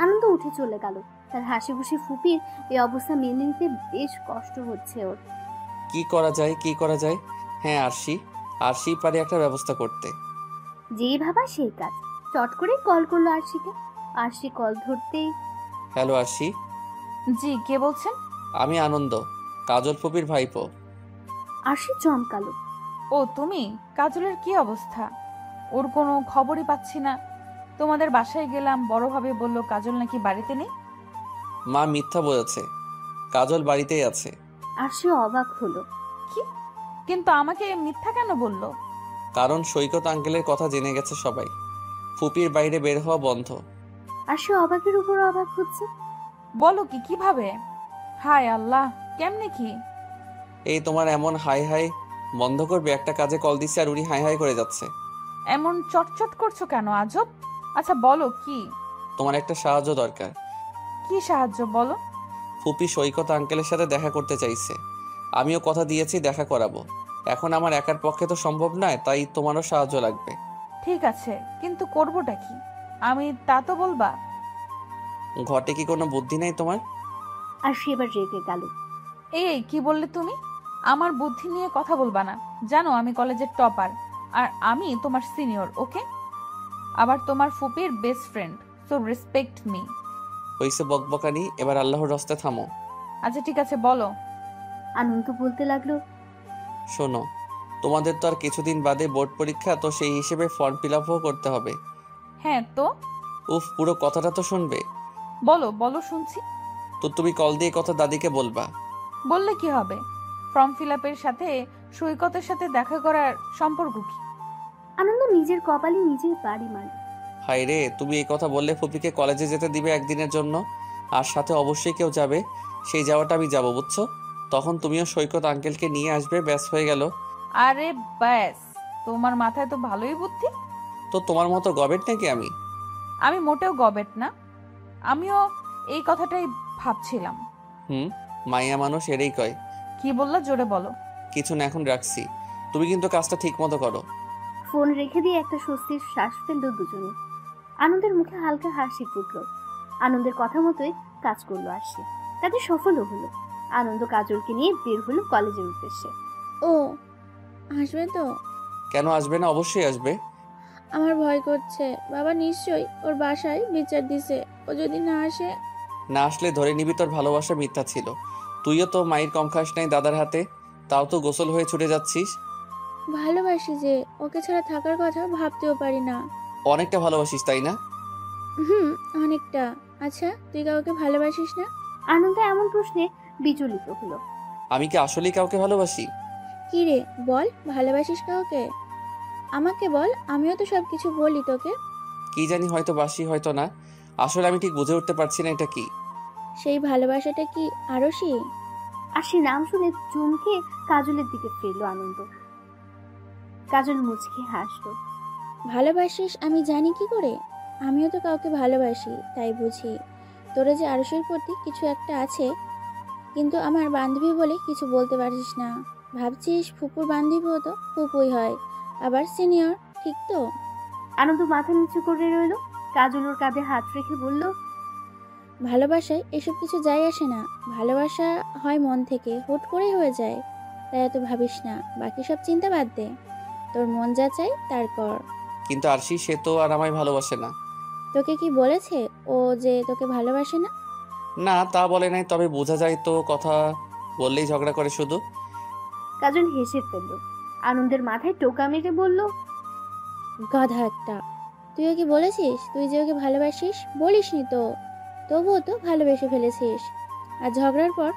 আনন্দ উঠে চলে গেল। তার হাসি খুশি ফুপির এই অবস্থা মেনে নিতে বেশ কষ্ট হচ্ছে ওর। কি করা যায়, কি করা যায়? হ্যাঁ, আরশি পারে একটা ব্যবস্থা করতে। যেই ভাবা সেই কাজ। চট করে কল করলো আরশিকে। আরশি কল ধরতেই, হ্যালো আরশি। জি, কে বলছেন? আমি আনন্দ, কাজল ফুপির ভাইপো। আরশি চমকালো। ও তুমি? কাজলের কি অবস্থা? ওর কোনো খবরই পাচ্ছি না। তোমাদের বাসায় গেলাম, বড়ভাবে বলল কাজল নাকি বাড়িতে নেই। মা মিথ্যা বলেছে, কাজল বাড়িতেই আছে। আর সে অবাক হলো। কি? কিন্তু আমাকে মিথ্যা কেন বললো? কারণ সৈকত আঙ্কেলের কথা জেনে গেছে সবাই। ফুপির বাইরে বের হওয়া বন্ধ। আর সে অবাকের উপর অবাক হচ্ছে। বলো কি, কিভাবে? হায় আল্লাহ, কেমনে কি? এই তোমার এমন হাই হাই বন্ধ করবে? একটা কাজে কল দিচ্ছে আর উনি হাই হাই করে যাচ্ছে। এমন চটচট করছো কেন আজব? আচ্ছা বলো কি? তোমার একটা সাহায্য দরকার। কি সাহায্য বলো? ফুপি সৈকত আঙ্কেলের সাথে দেখা করতে চাইছে। আমিও কথা দিয়েছি দেখা করাবো। এখন আমার একার পক্ষে তো সম্ভব নয়, তাই তোমারও সাহায্য লাগবে। ঠিক আছে, কিন্তু করবোটা কি? আমি তা তো বলবা। ঘটে কি কোনো বুদ্ধি নেই তোমার? আর সে এবার রেগে গেল। এই কি বললে তুমি? আমার বুদ্ধি নিয়ে কথা বলবা না। জানো আমি কলেজের টপার, আর আমি তোমার সিনিয়র, ওকে? আবার তোমার ফুপির best friend, so respect me. হইছে বকবকানি, এবার আল্লাহর রাস্তায় থামো। আচ্ছা ঠিক আছে, বলো। আনন্দ বলতে লাগলো, শোনো, তোমাদের তো আর কিছুদিন বাদে বোর্ড পরীক্ষা, তো সেই হিসেবে ফর্ম ফিল আপও করতে হবে। হ্যাঁ তো? উফ, পুরো কথাটা তো শুনবে। বলো বলো, শুনছি। তো তুমি কল দিয়ে কথা দাদিকে বলবা। বললে কি হবে? ফর্ম ফিল আপের সাথে সৈকতের সাথে দেখা করার সম্পর্ক কি? আনন্দ নিজের কপালে নিজেই বাড়ি মারে। হায় রে, তুমি এই কথা বললে ফুপিকে কলেজে যেতে দিবে একদিনের জন্য, আর সাথে অবশ্যই কেউ যাবে। সেই যাওয়াটা আমি যাবো, বুঝছো? তখন তুমিও সৈকত আঙ্কেলকে নিয়ে আসবে, ব্যাস হয়ে গেল। আরে ব্যাস, তোমার মাথায় তো ভালোই বুদ্ধি। তো তোমার মতো গবেট নাকি আমি? আমি মোটেও গবেট না, আমিও এই কথাটাই ভাবছিলাম। মাইয়া মানুষ এরই কয়। কি বললা, জোরে বলো। কিছু না, এখন রাখছি। তুমি কিন্তু কাজটা ঠিক মতো করো। ফোন রেখে দিয়ে একটা স্বস্তির শ্বাস ফেললো দুজনে। আনন্দের মুখে হালকা হাসি ফুটল। আনন্দের কথা মতোই কাজ করলো আরশি। তাতে সফলও হলো। আনন্দ কাজলকে নিয়ে বের হলো কলেজের উদ্দেশ্যে। ও আসবে তো? কেন আসবে না? অবশ্যই আসবে। আমার ভয় করছে, বাবা নিশ্চয়ই ওর বাসায় বিচার দিছে, ও যদি না আসে। না আসলে ধরে নিবি তোর ভালোবাসা মিথ্যা ছিল। তুইও তো মায়ের কম খাস নাই দাদার হাতে, তাও তো গোসল হয়ে ছুটে যাচ্ছিস। ভালোবাসি যে, ওকে ছাড়া থাকার কথা ভাবতেও পারি না। অনেকটা ভালোবাসিস, তাই না? অনেকটা। আচ্ছা তুই কাউকে ভালোবাসিস না? আনন্দ এমন প্রশ্নে বিচলিত হলো। আমি কি আসলেই কাউকে ভালোবাসি? কি রে বল, ভালোবাসিস কাউকে? আমাকে বল, আমিও তো সব কিছু বলি তোকে। কি জানি, হয়তো বাসি হয়তো না। আসলে আমি ঠিক বুঝে উঠতে পারছি না এটা কি। সেই ভালোবাসাটা কি আরশি? আরশি নাম শুনে চমকে কাজলের দিকে ফিরল আনন্দ। কাজল মুচকি হাসলো। ভালোবাসিস আমি জানি কি করে? আমিও তো কাউকে ভালোবাসি, তাই বুঝি। তোরা যে আরশির প্রতি কিছু একটা আছে, কিন্তু আমার বান্ধবী বলে কিছু বলতে পারিস না। ভাবছিস ফুপুর বান্ধবীও তো ফুপুই হয়, আবার সিনিয়র, ঠিক তো? আনন্দ মাথা নিচু করে রইল। কাজল ওর কাঁধে হাত রেখে বলল, ভালোবাসায় এসব কিছু যায় আসে না। ভালোবাসা হয় মন থেকে, হুট করেই হয়ে যায়। তাই এত ভাবিস না, বাকি সব চিন্তা বাদ দে। তোর মন যা চাই তার কর। কিন্তু আরশি, সে তো আর আমায় ভালোবাসে না। তোকে কি বলেছে ও যে তোকে ভালোবাসে না? না, তা বলে নাই, তবে বোঝা যায় তো, কথা বললেই ঝগড়া করে শুধু। কাজল হেসে ফেলল। আনন্দের মাথায় টোকা মেরে বলল, গাধা একটা। তুইও কি বলেছিস তুই যে ওকে ভালোবাসিস? বলিসনি তো, তবুও তো ভালোবেসে ফেলেছিস। আর ঝগড়ার পর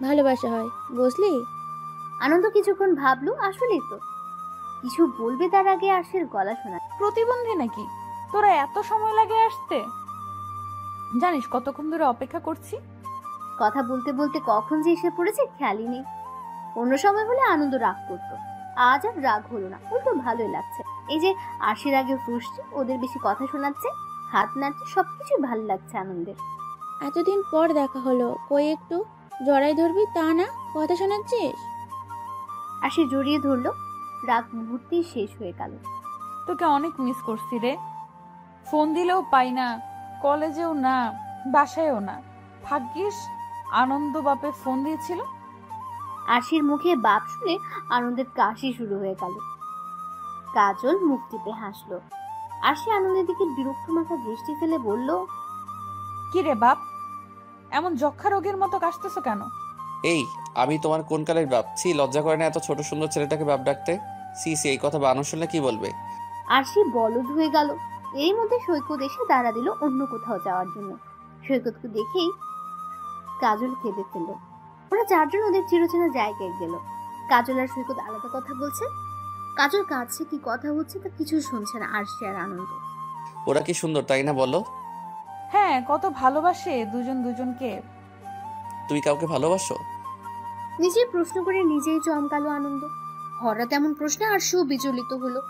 ভালোবাসা হয়, বুঝলি? আনন্দ কিছুক্ষণ ভাবলো, আসলেই তো। কিছু বলবে তার আগে আরশির গলা শোনা। প্রতিবন্ধী নাকি তোরা, এত সময় লাগে আসতে? জানিস কতক্ষণ ধরে অপেক্ষা করছি? কথা বলতে বলতে কখন যে এসে পড়েছে খেয়ালই নেই। অন্য সময় হলে আনন্দ রাগ করতো, আজ আর রাগ হলো না, উল্টো ভালোই লাগছে। এই যে আরশির আগে ফুসছে, ওদের বেশি কথা শোনাচ্ছে, হাত নাড়ছে, সবকিছু ভালো লাগছে আনন্দের। এতদিন পর দেখা হলো, কই একটু জড়াই ধরবি তা না, কথা শোনাচ্ছিস? আরশি জড়িয়ে ধরলো। রাগ মুহূর্তেই শেষ হয়ে গেল। তোকে অনেক মিস করছি রে। ফোন দিলেও পাই না, কলেজেও না, বাসায়ও না। ভাগ্যিস আনন্দ বাপে ফোন দিয়েছিল। আরশির মুখে বাপ শুনে আনন্দের কাশি শুরু হয়ে গেল। কাজল মুখ টিপে হাসলো। আরশি আনন্দের দিকে বিরক্ত মাথা দৃষ্টি ফেলে বলল, কি রে বাপ, এমন যক্ষা রোগের মতো কাশতেছো কেন? এই, আমি তোমার কোন কালের বাপ? ছি, লজ্জা করে না এত ছোট সুন্দর ছেলেটাকে বাপ ডাকতে? সি, এই কথা বানর শুনলে কি বলবে? আরশি বলদ হয়ে গেল। এর মধ্যে সৈকত এসে দাঁড়া দিল অন্য কোথাও যাওয়ার জন্য। সৈকতকে দেখেই কাজল কেঁদে ফেলল। ওরা চারজন ওদের চিরচেনা জায়গায় গেল। কাজল আর সৈকত আলাদা কথা বলছে। কাজল কাছে কি কথা হচ্ছে তা কিছু শুনছে না আরশি আর আনন্দ। ওরা কি সুন্দর তাই না বলো? হ্যাঁ, কত ভালোবাসে দুজন দুজনকে। তুই কাউকে ভালোবাসো? নিজেই প্রশ্ন করে নিজেই চমকালো আনন্দ। হঠাৎ এমন প্রশ্নে আরশিও বিচলিত হলো।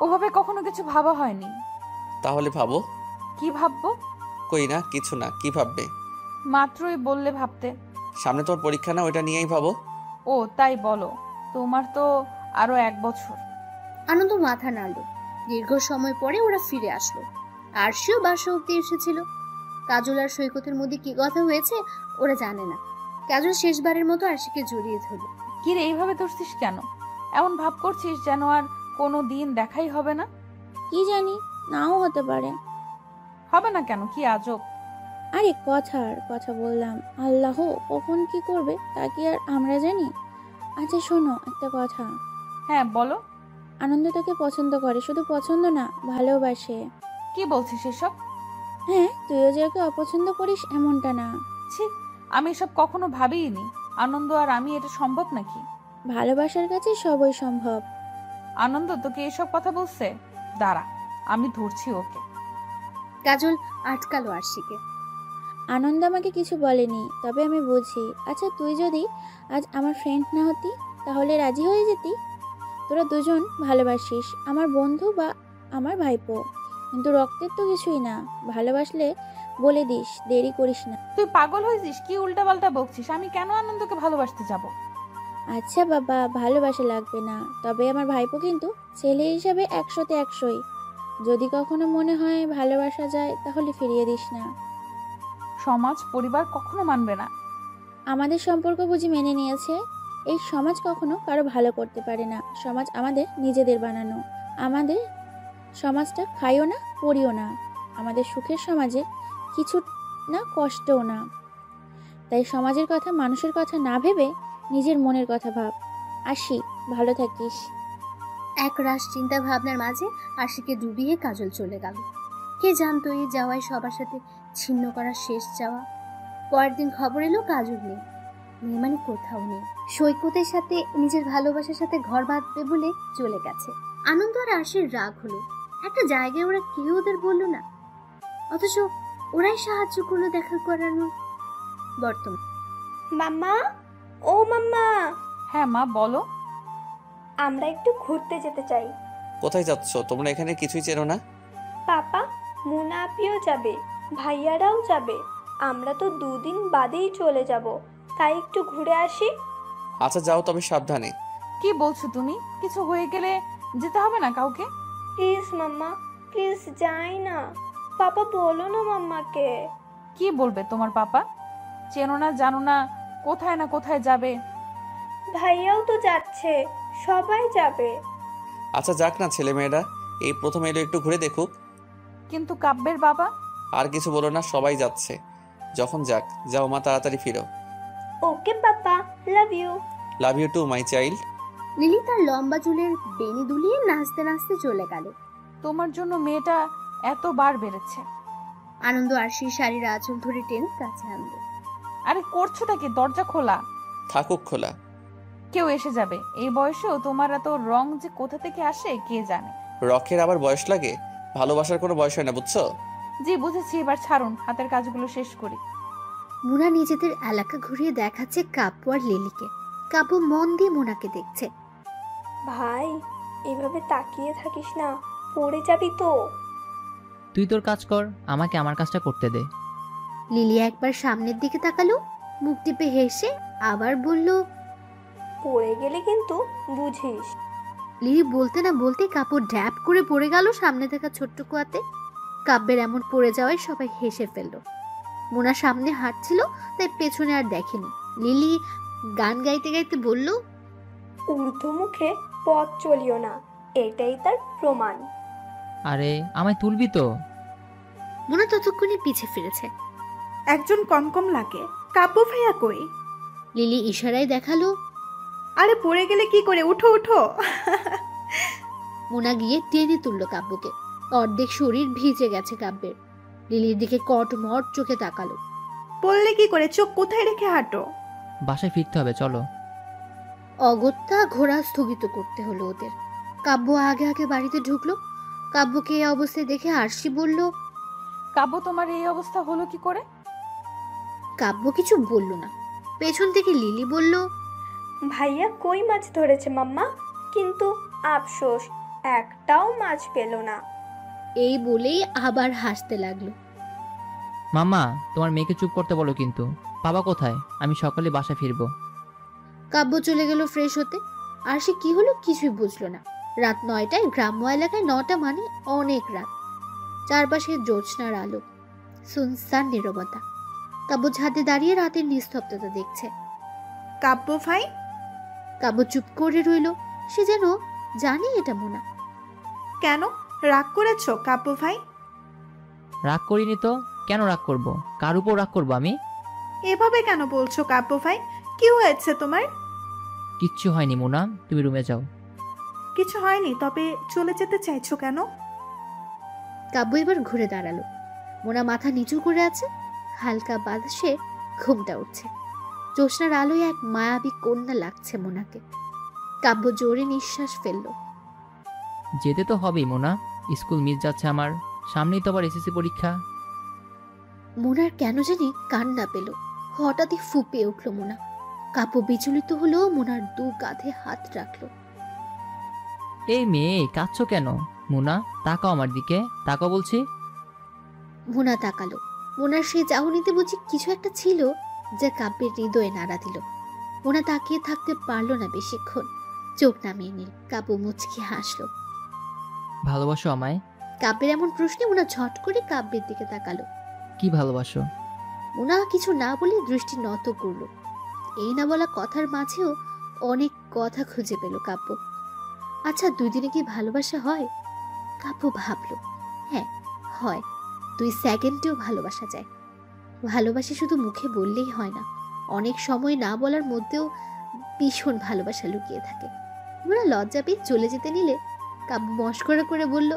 ওভাবে কখনো কিছু ভাবা হয়নি। তাহলে ভাবো। কি ভাববো? কই না, কিছু না। কি ভাববে? মাত্রই বললে ভাবতে। সামনে তোমার পরীক্ষা না, ওইটা নিয়েই ভাবো। ও তাই বলো। তোমার তো আরো 1 বছর। আনন্দ মাথা নাড়ল। দীর্ঘ সময় পরে ওরা ফিরে আসলো। আরশিও বাসা অব্দি এসেছিল। কাজল আর সৈকতের মধ্যে কি কথা হয়েছে ওরা জানে না। কাজল শেষবারের মতো আরশিকে জড়িয়ে ধরল। কিরে এইভাবে ধরছিস কেন? এমন ভাব করছিস যেন আর কোনো দিন দেখাই হবে না। কি জানি, নাও হতে পারে। হবে না কেন? কি আজব। আরে কথার কথা বললাম, আল্লাহ কখন কি করবে তা কি আর আমরা জানি? আচ্ছা শোনো একটা কথা। হ্যাঁ বলো। আনন্দ তোকে পছন্দ করে, শুধু পছন্দ না, ভালোবাসে। কি বলছিস এসব? হ্যাঁ, তুইও যে ওকে অপছন্দ করিস এমনটা না। ছি, আমি এসব কখনো ভাবিনি। আনন্দ আর আমি, এটা সম্ভব নাকি? ভালোবাসার কাছে সবই সম্ভব। আনন্দ তোকে এসব কথা বলছে? দাঁড়া, আমি ধরছি ওকে। কাজল আটকালো আরশিকে। আনন্দ আমাকে কিছু বলেনি, তবে আমি বুঝি। আচ্ছা তুই যদি আজ আমার ফ্রেন্ড না হতি তাহলে রাজি হয়ে যেতি? তোরা দুজন ভালোবাসিস, আমার বন্ধু বা আমার ভাইপো, কিন্তু রক্তের তো কিছুই না। ভালোবাসলে বলে দিস, দেরি করিস না। তুই পাগল হয়েছিস? কি উল্টাপাল্টা বকছিস? আমি কেন আনন্দকে ভালোবাসতে যাব? আচ্ছা বাবা, ভালোবাসা লাগবে না, তবে আমার ভাইপো কিন্তু ছেলে হিসাবে 100-তে 100ই। যদি কখনো মনে হয় ভালোবাসা যায় তাহলে ফিরিয়ে দিস না। সমাজ পরিবার কখনো মানবে না। আমাদের সম্পর্ক বুঝি মেনে নিয়েছে? এই সমাজ কখনো কারো ভালো করতে পারে না। সমাজ আমাদের নিজেদের বানানো। আমাদের সমাজটা খাইও না, পড়িও না। আমাদের সুখের সমাজে কিছু না, কষ্টও না। তাই সমাজের কথা, মানুষের কথা না ভেবে নিজের মনের কথা ভাব। আসি, ভালো থাকিস। এক রাশ চিন্তা ভাবনার মাঝে আরশিকে ডুবিয়ে কাজল চলে গেল। কে জানতো এই যাওয়ায় সবার সাথে ছিন্ন করা শেষ যাওয়া। পরের দিন খবর এলো কাজল নেই। নেই মানে কোথাও নেই। সৈকতের সাথে নিজের ভালোবাসার সাথে ঘর বাঁধবে বলে চলে গেছে। আনন্দ আর আরশির রাগ হলো। একটা জায়গায় ওরা কেউ ওদের বললো না, অথচ ওরাই সাহায্য করলো দেখা করানোর। বর্তমান মাম্মা, ও মাম্মা, হ্যাঁ মা বলো। আমরা একটু ঘুরতে যেতে চাই। কোথায় যাচ্ছ তোমরা? এখানে কিছুই চেনো না। পাপা, মুনা আপিও যাবে, ভাইয়ারাও যাবে। আমরা তো 2 দিন বাদেই চলে যাব, তাই একটু ঘুরে আসি। আচ্ছা যাও, তবে সাবধানে। কি বলছো তুমি? কিছু হয়ে গেলে যেতে হবে না কাউকে? প্লিজ মাম্মা, প্লিজ যাই না। পাপা বলো না মাম্মাকে। কি বলবে তোমার পাপা? চেনো না, জানো না, কোথায় না কোথায় যাবে। ভাইয়াও তো যাচ্ছে, সবাই যাবে। আচ্ছা যাক না, ছেলে মেয়েরা এই প্রথম এলো, একটু ঘুরে দেখুক। কিন্তু কাব্যের বাবা? আর কিছু বলো না, সবাই যাচ্ছে যখন যাক। যাও মা, তাড়াতাড়ি ফিরো। Okay papa, love you. Love you too my child. Lily তার লম্বা চুলের বেনি দুলিয়ে নাচতে নাচতে চলে গেল। তোমার জন্য মেয়েটা এতবার বেড়েছে। আনন্দ আরশির শাড়ির আঁচল ধরে টেনে কাছে আনলো। আরে করছোটা কি? দরজা খোলা। থাকুক খোলা। কেউ এসে যাবে। এই বয়সেও তোমার এত রং যে কোথা থেকে আসে কে জানে। রকের আবার বয়স লাগে? ভালোবাসার কোনো বয়স হয় না, বুঝছো? জি বুঝেছি, এবার ছাড়ুন, হাতের কাজগুলো শেষ করি। মুনা নিজেদের এলাকা ঘুরিয়ে দেখাচ্ছে কাব্য আর লিলিকে। কাব্য মন দিয়ে মুনাকে দেখছে। ভাই, এভাবে তাকিয়ে থাকিস না, পড়ে যাবি তো। তুই তোর কাজ কর, আমাকে আমার কাজটা করতে দে। লিলি একবার সামনের দিকে তাকালো, মুখ টিপে হেসে আবার বলল, পড়ে গেলে কিন্তু বুঝিস। লিলি বলতে না বলতে কাপড় ড্যাপ করে পড়ে গেল সামনে থাকা ছোট্ট কুয়াতে। কাব্যের এমন পড়ে যাওয়ায় সবাই হেসে ফেলল। মুনা সামনে হাঁটছিল, তাই পেছনে আর দেখেনি। লিলি গান গাইতে গাইতে বলল, ঊর্ধ্বমুখে পথ চলিও না, এটাই তার প্রমাণ। আরে আমায় তুলবি তো? মুনা ততক্ষণে পিছে ফিরেছে। একজন কম কম লাগে। কাব্য ভাইয়া কই? লিলি ইশারায় দেখালো। আরে পড়ে গেলে কি করে, উঠো উঠো। মুনা গিয়ে টেনে তুলল কাব্যকে। অর্ধেক শরীর ভিজে গেছে কাব্যের। লিলির দিকে কটমট চোখে তাকালো। পড়লে কি করে, চোখ কোথায় রেখে হাঁটো? বাসায় ফিরতে হবে, চলো। অগত্যা ঘোড়া স্থগিত করতে হলো ওদের। কাব্য আগে আগে বাড়িতে ঢুকলো। কাব্যকে এই অবস্থায় দেখে আরশি বলল, কাব্য, তোমার এই অবস্থা হলো কি করে? কাব্য কিছু বলল না। পেছন থেকে লিলি বলল, ভাইয়া কই মাছ ধরেছে মাম্মা, কিন্তু আফসোস একটাও মাছ পেল না। এই বলেই আবার হাসতে লাগলো। মাম্মা, তোমার মেয়েকে চুপ করতে বলো কিন্তু। বাবা কোথায়? আমি সকালে বাসা ফিরবো। কাব্য চলে গেল ফ্রেশ হতে। আর সে কি হলো কিছুই বুঝলো না। রাত 9টায়, গ্রাম্য এলাকায় 9টা মানে অনেক রাত। চারপাশে জ্যোৎস্নার আলো, সুনসান নীরবতা। কাব্য ছাদে দাঁড়িয়ে রাতের নিস্তব্ধতা দেখছে। কাব্য ভাই, কাব্য চুপ করে রইল। সে যেন জানে এটা মোনা। কেন রাগ করেছো কাব্য ভাই? রাগ করিনি তো। কেন রাগ করব? কার উপর রাগ করবো আমি? এভাবে কেন বলছো কাব্য ভাই? কি হয়েছে তোমার? কিচ্ছু হয়নি মোনা, তুমি রুমে যাও। কিছু হয়নি, তবে চলে যেতে চাইছো কেন? কাব্য এবার ঘুরে দাঁড়ালো। মোনা মাথা নিচু করে আছে। হালকা বাতাসে ঘুমটা উঠছে। জ্যোৎস্নার আলোয় এক মায়াবী কন্যা লাগছে মোনাকে। কাব্য জোরে নিঃশ্বাস ফেললো। যেতে তো হবেই মোনা, স্কুল মিস যাচ্ছে আমার। সামনেই তো আবার এসএসসি পরীক্ষা। মোনার কেন জানি কান্না পেল। হঠাৎই ফুঁপিয়ে উঠল মোনা। কাব্য বিচলিত হলেও মোনার দু কাঁধে হাত রাখলো। এই মেয়ে, কাঁদছো কেন? মোনা, তাকাও আমার দিকে, তাকাও বলছি। মোনা তাকালো। মোনার সেই চাহনিতে বুঝি কিছু একটা ছিল যা কাব্যের হৃদয়ে নাড়া দিল। মোনা তাকিয়ে থাকতে পারল না বেশিক্ষণ। চোখ নামিয়ে নিল। কাব্য মুচকি হাসলো। ভালোবাসো আমায়? কাব্যের এমন প্রশ্নে মোনা ঝট করে কাব্যের দিকে তাকালো। কি ভালোবাসো? মোনা কিছু না বলে দৃষ্টি নত করল। এই না বলা কথার মাঝেও অনেক কথা খুঁজে পেল কাব্য। আচ্ছা, 2 দিনে কি ভালোবাসা হয়? কাব্য ভাবল, হ্যাঁ হয়। 2 সেকেন্ডেও ভালোবাসা যায়। ভালোবাসা শুধু মুখে বললেই হয় না, অনেক সময় না বলার মধ্যেও ভীষণ ভালোবাসা লুকিয়ে থাকে। মোনা লজ্জা পেয়ে চলে যেতে নিলে কাব্য মস্করা করে বলল,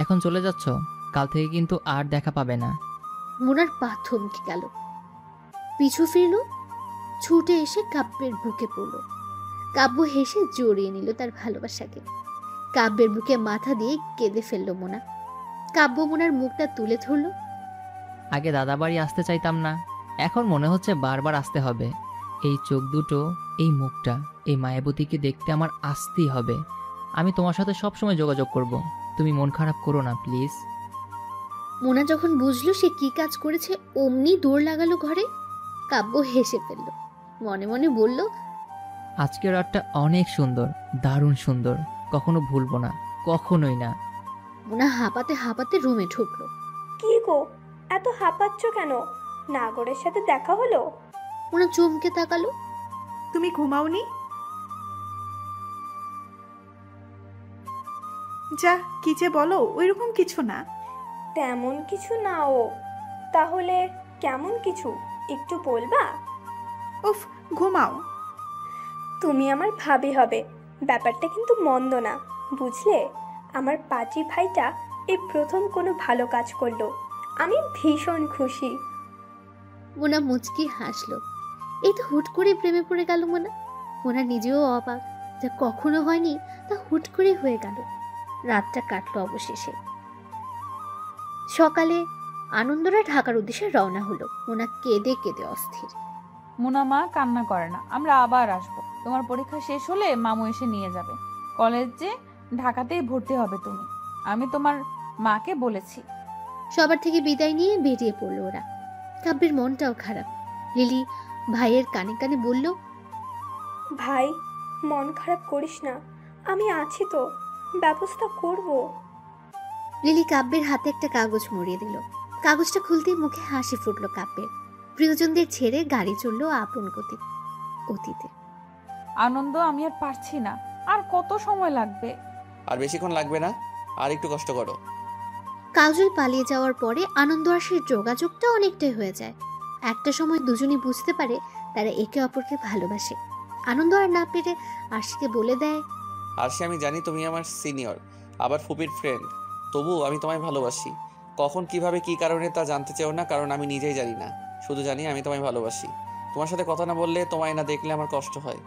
এখন চলে যাচ্ছ? কাল থেকে কিন্তু আর দেখা পাবে না। মোনার পা থমকে গেল। পিছু ফিরল, ছুটে এসে কাব্যের বুকে পড়ল। কাব্য হেসে জড়িয়ে নিল তার ভালোবাসাকে। কাব্যের বুকে মাথা দিয়ে কেঁদে ফেলল মোনা। কাব্য মোনার মুখটা তুলে ধরল। আগে দাদা বাড়ি আসতে চাইতাম না, এখন মনে হচ্ছে বারবার আসতে হবে। এই চোখ দুটো, এই মুখটা, এই মায়াবতীকে দেখতে আমার আসতেই হবে। আমি তোমার সাথে সবসময় যোগাযোগ করব। তুমি মন খারাপ করো না প্লিজ। মোনা যখন বুঝলো সে কি কাজ করেছে, অমনি দৌড় লাগালো ঘরে। কাব্য হেসে ফেলল। মনে মনে বলল, আজকের রাতটা অনেক সুন্দর, দারুণ সুন্দর। কখনো ভুলবো না, কখনোই না। মোনা হাঁপাতে হাঁপাতে রুমে ঢুকলো। কি গো, এত হাঁপাচ্ছ কেন? নাগরের সাথে দেখা হলো? মোনা চমকে তাকালো। তুমি ঘুমাওনি? যা কি যে বলো, ওইরকম কিছু না। তেমন কিছু না। ও তাহলে কেমন কিছু একটু বলবা? উফ, ঘুমাও। তুমি আমার ভাবি হবে, ব্যাপারটা কিন্তু মন্দ না, বুঝলে? আমার পাজি ভাইটা এই প্রথম কোনো ভালো কাজ করলো, আমি ভীষণ খুশি। মোনা মুচকি হাসলো। এই তো হুট করে প্রেমে পড়ে গেল মোনা। মোনা নিজেও অবাক, যা কখনো হয়নি তা হুট করে হয়ে গেল। রাতটা কাটলো অবশেষে। সকালে আনন্দরা ঢাকার উদ্দেশ্যে রওনা হলো। মোনা কেঁদে কেঁদে অস্থির। মুনা মা, কান্না করে না, আমরা আবার আসবো। তোমার পরীক্ষা শেষ হলে মামু এসে নিয়ে যাবে। কলেজে ঢাকাতেই ভর্তি হবে তুমি, আমি তোমার মাকে বলেছি। সবার থেকে বিদায় নিয়ে বেরিয়ে পড়লো ওরা। কাব্যের মনটাও খারাপ। লিলি ভাইয়ের কানে কানে বলল, ভাই, মন খারাপ করিস না, আমি আছি তো, ব্যবস্থা করব। লিলি কাব্যের হাতে একটা কাগজ মুড়িয়ে দিল। কাগজটা খুলতেই মুখে হাসি ফুটলো কাব্যের। প্রিয়জনদের ছেড়ে গাড়ি চললো আপন গতি অতীতে। আনন্দ, আমি আর পারছি না। আর কত সময় লাগবে? আর বেশিক্ষণ লাগবে না, আর একটু কষ্ট করো। কাজল পালিয়ে যাওয়ার পরে আনন্দ আর সেই যোগাযোগটা অনেকটাই হয়ে যায়। একটা সময় দুজনই বুঝতে পারে তারা একে অপরকে ভালোবাসে। আনন্দ আর না পেরে আশিকে বলে দেয়, আরশি, আমি জানি তুমি আমার সিনিয়র, আবার ফুপির ফ্রেন্ড, তবু আমি তোমায় ভালোবাসি। কখন, কিভাবে, কি কারণে তা জানতে চাও না, কারণ আমি নিজেই জানি না। শুধু জানি আমি তোমায় ভালোবাসি। তোমার সাথে কথা না বললে, তোমায় না দেখলে আমার কষ্ট হয়।